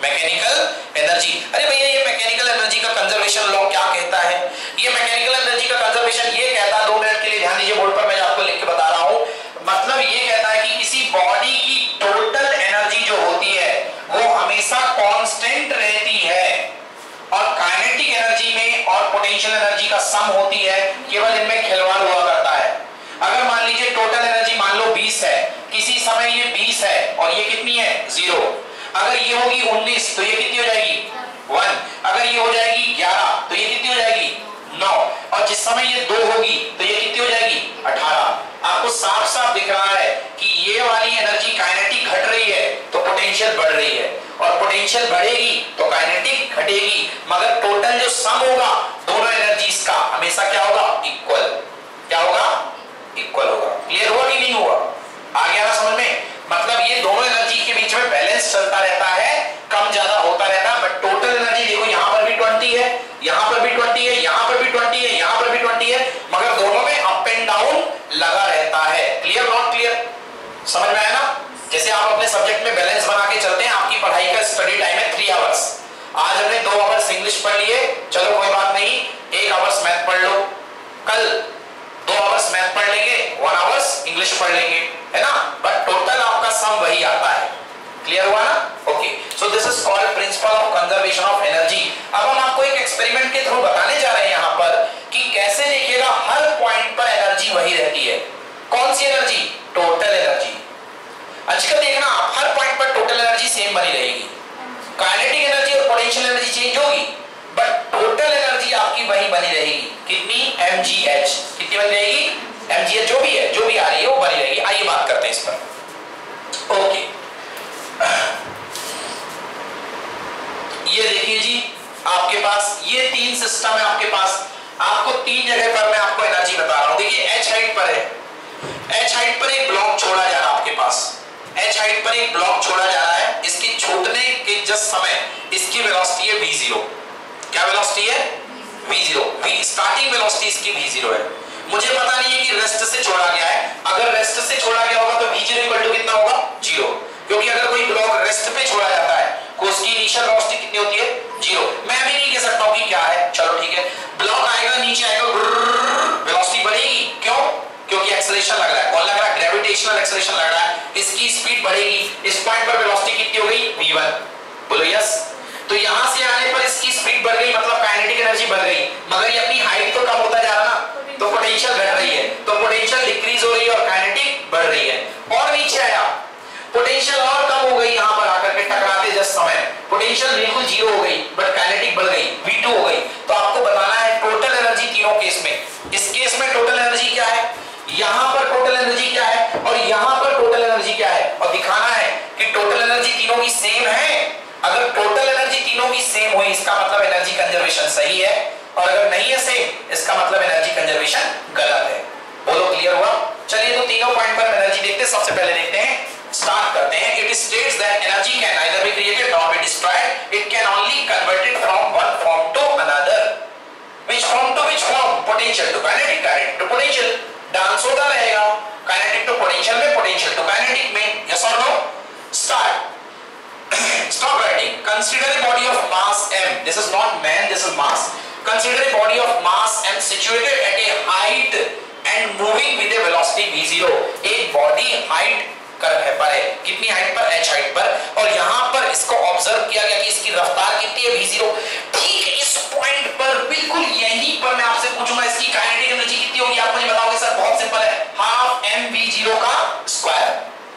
Mechanical energy, अरे भैया ये मैकेनिकल एनर्जी का कंजर्वेशन लॉ क्या कहता है? ये मैकेनिकल एनर्जी का कंजर्वेशन ये कहता है, 2 मिनट के लिए ध्यान दीजिए, बोर्ड पर मैं आपको लिख के बता रहा हूं। मतलब ये कहता है कि किसी बॉडी की टोटल एनर्जी जो होती है वो हमेशा कांस्टेंट रहती है, और काइनेटिक एनर्जी में और पोटेंशियल एनर्जी का सम होती है, केवल इनमें खिलवाड़ हुआ करता है। अगर मान लीजिए टोटल एनर्जी मान लो 20 है, किसी समय ये 20 है और ये कितनी है 0। अगर ये होगी 19 तो ये कितनी हो जाएगी 1। अगर ये हो जाएगी 11 तो ये कितनी हो जाएगी 9, और जिस समय ये 2 होगी तो ये कितनी हो जाएगी 18। आपको साफ साफ दिख रहा है कि ये वाली एनर्जी काइनेटिक घट रही है तो पोटेंशियल बढ़ रही है, और पोटेंशियल बढ़ेगी तो काइनेटिक घटेगी, मगर टोटल जो सम होगा दोनों एनर्जीज का हमेशा क्या होगा? इक्वल। क्या होगा? इक्वल होगा। क्लियर हुआ कि नहीं हुआ? आ गया ना समझ में? मतलब ये दोनों एनर्जी के बीच में बैलेंस चलता रहता है, कम ज्यादा होता रहता है, बट टोटल एनर्जी देखो यहां पर भी 20 है, यहां पर भी 20 है, यहां पर भी 20 है, यहां पर भी 20 है, मगर दोनों में अप एंड डाउन लगा रहता है। Clear not clear? समझ में आया ना? जैसे आप अपने सब्जेक्ट में बैलेंस बना के चलते हैं, आपकी पढ़ाई का स्टडी टाइम है 3 आवर्स। आज हमने 2 आवर्स इंग्लिश पढ़ लिए, चलो कोई बात नहीं, 1 आवर्स मैथ पढ़ लो, कल 2 आवर्स मैथ पढ़ लेंगे, 1 आवर्स इंग्लिश पढ़ लेंगे, है ना? बट टोटल आपका सम वही आता है। क्लियर हुआ ना? Okay, so this is called principal of conservation of energy. अब हम आपको एक एक्सपेरिमेंट के थ्रू बताने जा रहे हैं यहां पर कि कैसे देखिएगा हर पॉइंट पर एनर्जी वही रहती है। कौन सी एनर्जी? Total energy. आजकल देखना आप हर पॉइंट पर टोटल एनर्जी सेम बनी रहेगी, काइनेटिक एनर्जी और पोटेंशियल एनर्जी चेंज होगी, बट टोटल एनर्जी आपकी वही बनी रहेगी। कितनी? mgh। कितनी बनी रहेगी? mgh, जो भी है, जो भी आ रही है वो बनी रहेगी। आइए बात करते हैं इस पर। ओके, ये देखिए जी, आपके पास ये 3 सिस्टम है आपके पास। आपको 3 जगह पर मैं आपको एनर्जी बता रहा हूं। देखिए h हाइट पर है, h हाइट पर एक ब्लॉक छोड़ा जा रहा है आपके पास, h हाइट पर एक ब्लॉक छोड़ा जा रहा है। इसके छूटने के जस्ट समय इसकी वेलोसिटी है v0। क्या वेलोसिटी है? v0। स्टार्टिंग वेलोसिटी इसकी v0 है। मुझे पता नहीं है कि रेस्ट से छोड़ा गया है, अगर रेस्ट से छोड़ा गया होगा तो v0 इक्वल टू कितना होगा? 0, क्योंकि अगर कोई ब्लॉक रेस्ट पे छोड़ा जाता है तो उसकी इनिशियल वेलोसिटी कितनी होती है? 0। मैं भी नहीं कह सकता हूं कि क्या है, चलो ठीक है, ब्लॉक आएगा, नीचे आएगा, वेलोसिटी बढ़ेगी। क्यों? क्योंकि एक्सेलरेशन लग रहा है। कौन लग रहा है? ग्रेविटेशनल एक्सेलरेशन लग रहा है, इसकी स्पीड बढ़ेगी। इस पॉइंट पर वेलोसिटी कितनी हो गई? v1। बोलो यस। तो यहां से आने पर इसकी स्पीड बढ़ गई, मतलब काइनेटिक एनर्जी बढ़ गई, मगर ये अपनी हाइट तो कम होता जा रहा ना, तो पोटेंशियल घट रही है, तो पोटेंशियल डिक्रीज हो रही है और काइनेटिक बढ़ रही है। और नीचे आया, पोटेंशियल और कम हो गई, यहां पर आकर के टकराते जस्ट समय पोटेंशियल बिल्कुल 0 हो गई, बट काइनेटिक बढ़ गई, v2 हो गई। तो आपको बताना है टोटल एनर्जी तीनों केस में। इस केस में टोटल एनर्जी क्या है, यहां पर टोटल एनर्जी क्या है, और यहां पर टोटल एनर्जी क्या है, और दिखाना है कि टोटल एनर्जी तीनों की सेम है। अगर टोटल एनर्जी तीनों की सेम हुई, इसका मतलब एनर्जी कंजर्वेशन सही है, और अगर नहीं है सेम, इसका मतलब एनर्जी कंजर्वेशन गलत है। बोलो क्लियर हुआ? चलिए तो तीनों पॉइंट पर एनर्जी देखते हैं। सबसे पहले देखते हैं, स्टार्ट करते हैं। It states that energy can neither be created nor be destroyed, it can only converted from one form to another. Which form to which form? Potential to kinetic, kinetic to potential. Dance होता रहेगा, kinetic to potential potential to kinetic में, यस और no? Start, stop writing. Consider a body of mass m. This is not man, this is mass. Consider a body of mass m situated at a height and moving with a velocity v0. एक बॉडी हाइट पर है, कितनी हाइट पर? h हाइट पर, और यहाँ पर इसको ऑब्जर्व किया गया कि इसकी रफ्तार कितनी है? v0. ठीक है, इस पॉइंट पर बिल्कुल यहीं पर मैं आपसे पूछूंगा इसकी काइनेटिक एनर्जी कितनी होगी? आप मुझे बताओगे सर? बहुत सिंपल है, हाफ m v0 का स्क्वायर।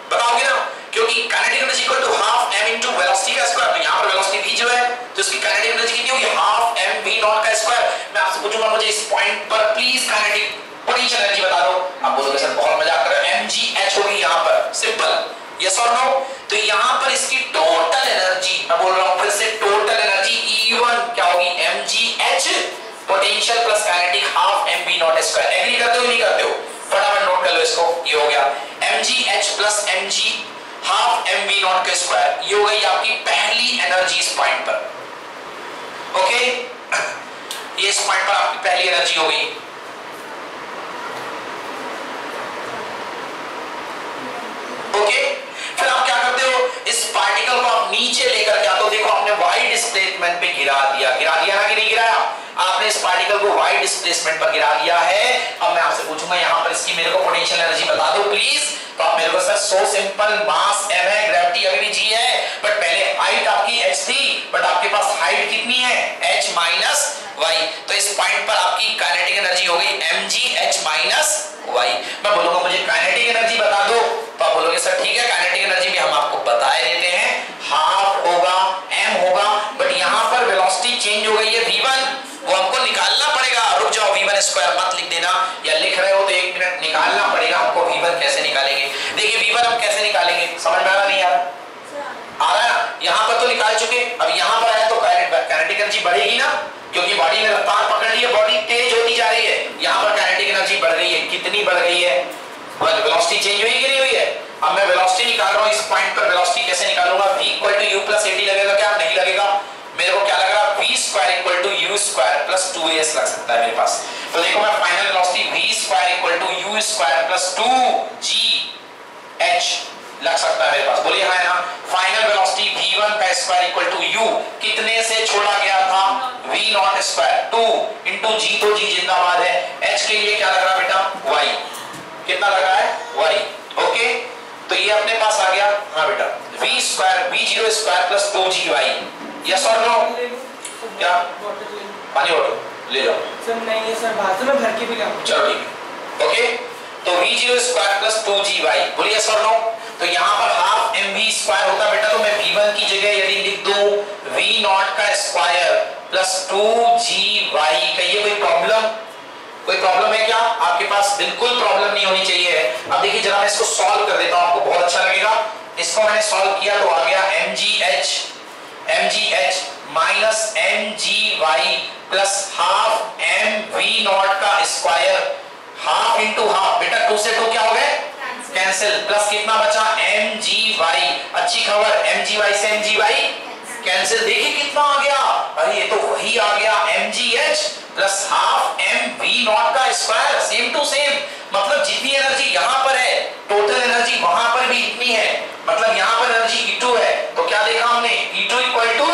बताओगे ना, क्योंकि kinetic energy equal to half m into velocity का स्क्वायर, तो यहाँ पर वेलोसिटी v जो है तो इसकी काइनेटिक एनर्जी कितनी होगी? हाफ m v नॉट का स्क्वायर। मैं आपसे पूछूंगा मुझे इस पॉइंट पर प्लीज काइनेटिक पोटेंशियल एनर्जी बता दो। आप बोलोगे सर बहुत मजाक कर रहे हो, mgh होगी यहाँ पर, सिंपल, यस और नो? तो यहाँ पर इसकी टोटल एनर्जी, मैं बोल रहा हूँ फिर से, टोटल एनर्जी E1 क्या होगी? mgh potential plus kinetic half m v not square. Agree करते हो नहीं करते हो? फटाफट नोट कर लो इसको, ये हो गया mgh plus mg half m v not का स्क्वायर। ये हो गई आपकी पहली एनर्जी इस पॉइंट पर, ओके? ये इस पॉइंट पर आपकी पहली एनर्जी हो गई, ओके? फिर आप क्या करते हो? इस पार्टिकल को आप नीचे लेकर के आते हो। देखो आपने वाई डिस्प्लेसमेंट पे गिरा दिया ना कि नहीं गिराया? आपने इस पार्टिकल को वाई डिस्प्लेसमेंट पर गिरा दिया है। अब मैं आपसे पूछूंगा यहाँ पर इसकी मेरे को पोटेंशियल एनर्जी बता दो प्लीज। तो आप मेरे को सर सो सिंपल, मास m है, ग्रेविटी अभी भी g है, बट पहले हाइट आपकी h थी, बट आपके पास हाइट कितनी है? h minus y। तो इस पॉइंट पर आपकी काइनेटिक एनर्जी हो गई mgh माइनस y। मैं बोलूंगा मुझे काइनेटिक एनर्जी बता दो, तो आप बोलोगे सर ठीक है, काइनेटिक एनर्जी भी हम आपको बता देते हैं, हाफ होगा m होगा, बट यहाँ पर वेलोसिटी चेंज हो गई है v1, वो हमको निकालना पड़ेगा। रुक जाओ, v1 स्क्वायर मत लिख देना, या लिख रहे हो तो एक मिनट, निकालना पड़ेगा हमको v1। कैसे निकालेंगे? देखिए v1 हम कैसे निकालेंगे, समझ में आ रहा नहीं यार? आ रहा है ना? यहाँ पर तो निकाल चुके, अब यहाँ पर आया तो काइनेटिक एनर्जी बढ़ेगी ना, क्योंकि बॉडी ने रफ्तार पकड़ ली है, बॉडी तेज होती जा रही है। यहाँ पर काइनेटिक एनर्जी बढ़ गई है, कितनी बढ़ गई है? वेलोसिटी चेंज हुई कि नहीं हुई है? अब मैं वेलोसिटी निकाल रहा हूँ इस पॉइंट पर, वेलोसिटी कैसे निकालूंगा? v equal to u plus at लगेगा क्या? नहीं लगेगा। मेरे को क्या लग रहा है? v square equal to u square plus 2as लग सकता है मेरे पास। तो देखो मैं final velocity v square equal to u square plus 2gh लग सकता है मेरे पास। बोलिए हाँ है ना? फाइनल वेलोसिटी v1 का स्क्वायर इक्वल टू u कितने से छोड़ा गया था? v not square 2 into g, तो g जिंदाबाद है। h के लिए क्या लग रहा है बेटा? y। कितना लग रहा है? y, okay? तो ये अपने पास आ गया, हाँ बेटा, v square v0 square plus 2gy, yes और नो? क्या पानी वाटर ले जाओ सर? नहीं है सर, बाद में भर के भी लाऊं। चलो ठीक है, ओके? तो v0 स्क्वायर प्लस 2gy, बोलिए यस और नो? तो यहाँ पर हाफ mv स्क्वायर होता बेटा, तो मैं v1 की जगह यदि लिख दूं v नॉट का स्क्वायर प्लस 2gy, कहिए कोई प्रॉब्लम? कोई प्रॉब्लम है क्या आपके पास? बिल्कुल प्रॉब्लम नहीं होनी चाहिए। अब देखिए जरा मैं इसको सॉल्व कर देता हूं, आपको बहुत अच्छा लगेगा। इसको मैंने सॉल्व किया तो आ गया mgh minus mgy plus half mv not का स्क्वायर, हाफ इंटू हाफ, बेटा 2 से 2 क्या हो गए? कैंसिल, प्लस कितना बचा? mgy। अच्छी खबर, mgy से mgy कैंसिल। देखिए कितना आ गया? अरे ये तो वही आ गया, mgh plus half mv not का स्क्वायर, सेम टू सेम। मतलब जितनी एनर्जी यहाँ पर है, टोटल एनर्जी वहां पर भी इतनी है। मतलब यहाँ पर एनर्जी E2 है, तो क्या देखा हमने? E2 equal to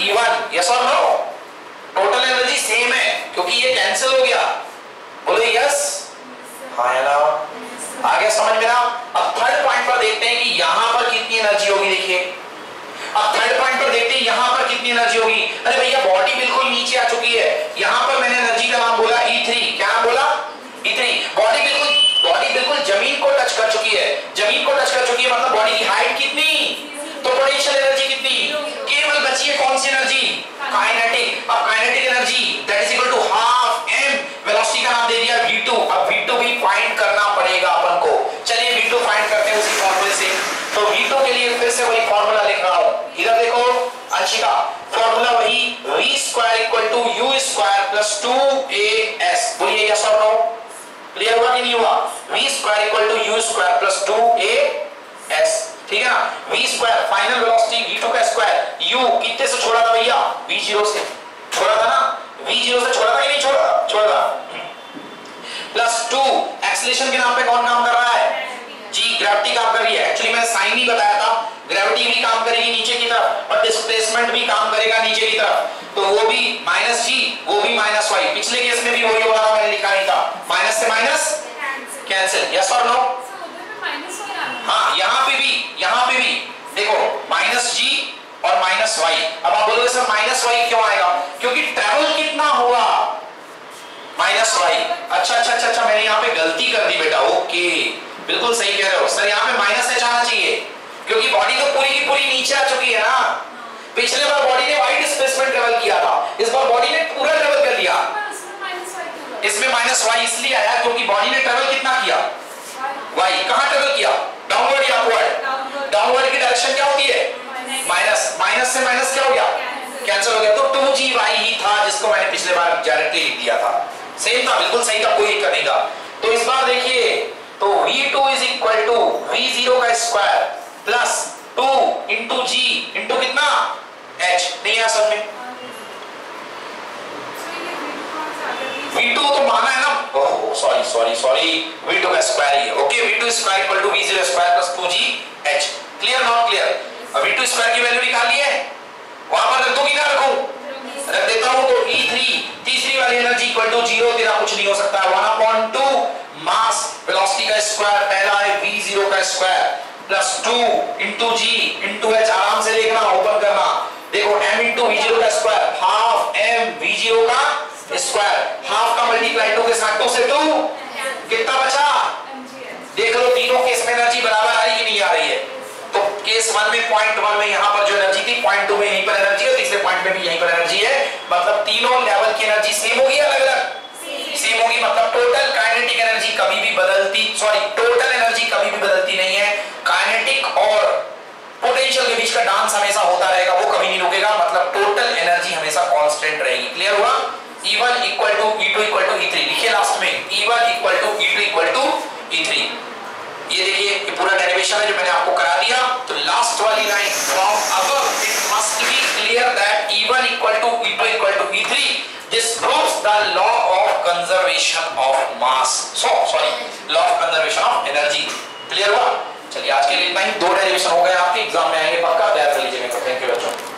E1, yes और नो? टोटल एनर्जी सेम है, क्योंकि ये कैंसिल हो गया। बोलो यस, हाँ है ना? आ गया समझ में ना? अब थर्ड पॉइंट पर देखते हैं कि यहाँ पर कितनी एनर्जी होगी। देखिए अब थर्ड पॉइंट पर देखते हैं यहाँ पर कितनी एनर्जी होगी। अरे भैया बॉडी बिल्कुल नीचे आ चुकी है, यहाँ पर मैंने एनर्जी का नाम बोला E3। क्या बोला? E3। बॉडी बिल्कुल जमीन को टच कर चुकी है, जमीन को टच कर चुकी है, मतलब बॉडी की हाइट कितनी? तो पोटेंशियल एनर्जी कितनी? केवल बची है कौन सी एनर्जी? काइनेटिक। अब kinetic energy that is equal to half m, velocity का नाम दे दिया v2। अब v2 भी फाइंड करना पड़ेगा अपन को। चलिए v2 फाइंड करते हैं उसी फॉर्मूले से। तो v2 के लिए फिर से वही फॉर्मूला लिख रहा हूं, इधर देखो अंशिका, फॉर्मूला वही v square equal to u square plus 2as। बोलिए यस और नो? क्लियर हुआ कि नहीं हुआ? v square equal to u square plus 2as, ठीक है ना? v square final velocity v2 का स्क्वायर, u कितने से छोड़ा था भैया? v0 से छोड़ा था ना? v0 से छोड़ा था कि नहीं छोड़ा? छोड़ा था। प्लस 2 एक्सीलरेशन के नाम पे कौन काम कर रहा है? g, ग्रेविटी साइन ही बताया था, ग्रेविटी भी काम करेगी नीचे की तरफ और डिस्प्लेसमेंट भी काम करेगा नीचे की तरफ, तो वो भी माइनस जी, वो भी माइनस वाई। पिछले केस में भी वही हो रहा, मैंने लिखा नहीं था, माइनस से माइनस कैंसिल, यस और नो? हाँ, यहाँ पे भी देखो माइनस जी और माइनस वाई। अब आप बोलोगे सर माइनस वाई क्यों आएगा? क्योंकि ट्रेवल कितना होगा, माइनस वाई। अच्छा, मैंने यहाँ पे गलती कर दी बेटा, ओके बिल्कुल सही कह रहे हो सर, यहाँ पे माइनस एच आना चाहिए क्योंकि बॉडी तो पूरी की पूरी नीचे आ चुकी है ना। पिछले बार बॉडी ने वाई डिस्प्लेसमेंट ट्रेवल किया था, इस बार बॉडी ने पूरा ट्रेवल कर लिया। इसमें माइनस वाई इसलिए आया क्योंकि बॉडी ने ट्रेवल कितना किया, वाई। कहां ट्रेवल किया, डाउनवर्ड या अपवर्ड? डाउनवर्ड की डायरेक्शन क्या होती है, माइनस। माइनस से माइनस क्या हो गया, कैंसिल हो गया। तो 2GY ही था जिसको मैंने पिछले बार डायरेक्टली लिख दिया था, सेम था, बिल्कुल सही था, कोई दिक्कत नहीं था। तो इस बार देखिए, तो V2 is equal to V0 का square plus 2 into G into कितना H। नहीं है सब में V2 तो माना है ना, ओह सॉरी V2 का स्क्वायर ही है, okay. V2 square equal to V0 square plus 2GH। Clear not clear? अब V2 स्क्वायर की वैल्यू निकाल ली है, वहां पर रख दो कि ना रखूं? रख देता हूं। तो E3 तीसरी वाली एनर्जी इक्वल टू 0, तेरा कुछ नहीं हो सकता है, 1/2 मास वेलोसिटी का स्क्वायर, पहला है V0 का square plus 2 into G into H। आराम से देखना, ओपन करना, देखो m इंटू V0 का स्क्वायर, हाफ m V0 का स्क्वायर, हाफ का मल्टीप्लाई 2 के साथ 2 से 2 कितना बचा, देख लो तीनों केस में एनर्जी बराबर आ रही कि नहीं आ रही है। तो केस 1 में पॉइंट 1 में यहां पर जो एनर्जी थी, पॉइंट 2 में यहीं पर एनर्जी है, तीसरे पॉइंट में भी यहीं पर एनर्जी है, मतलब तीनों लेवल की एनर्जी सेम होगी, अलग-अलग सेम होगी। मतलब टोटल काइनेटिक एनर्जी कभी भी टोटल एनर्जी कभी भी बदलती नहीं है। काइनेटिक और पोटेंशियल के बीच का डांस हमेशा होता रहेगा, वो कभी नहीं रुकेगा, मतलब टोटल एनर्जी हमेशा कांस्टेंट रहेगी। क्लियर हुआ? E1 equal to E2 equal to E3 लिखिए लास्ट में, E1 equal to E2 equal to E3। ये देखिए, ये पूरा डेरिवेशन है जो मैंने आपको करा दिया। तो लास्ट वाली line, from above it must be clear that E1 equal to E2 equal to E3, this proves the law of conservation of mass, law of conservation of energy. Clear हुआ? चलिए आज के लिए इतना ही, 2 डेरिवेशन हो गए, आपके एग्जाम में आएंगे पक्का, तैयार कर लीजिएगा। थैंक यू बच्चों।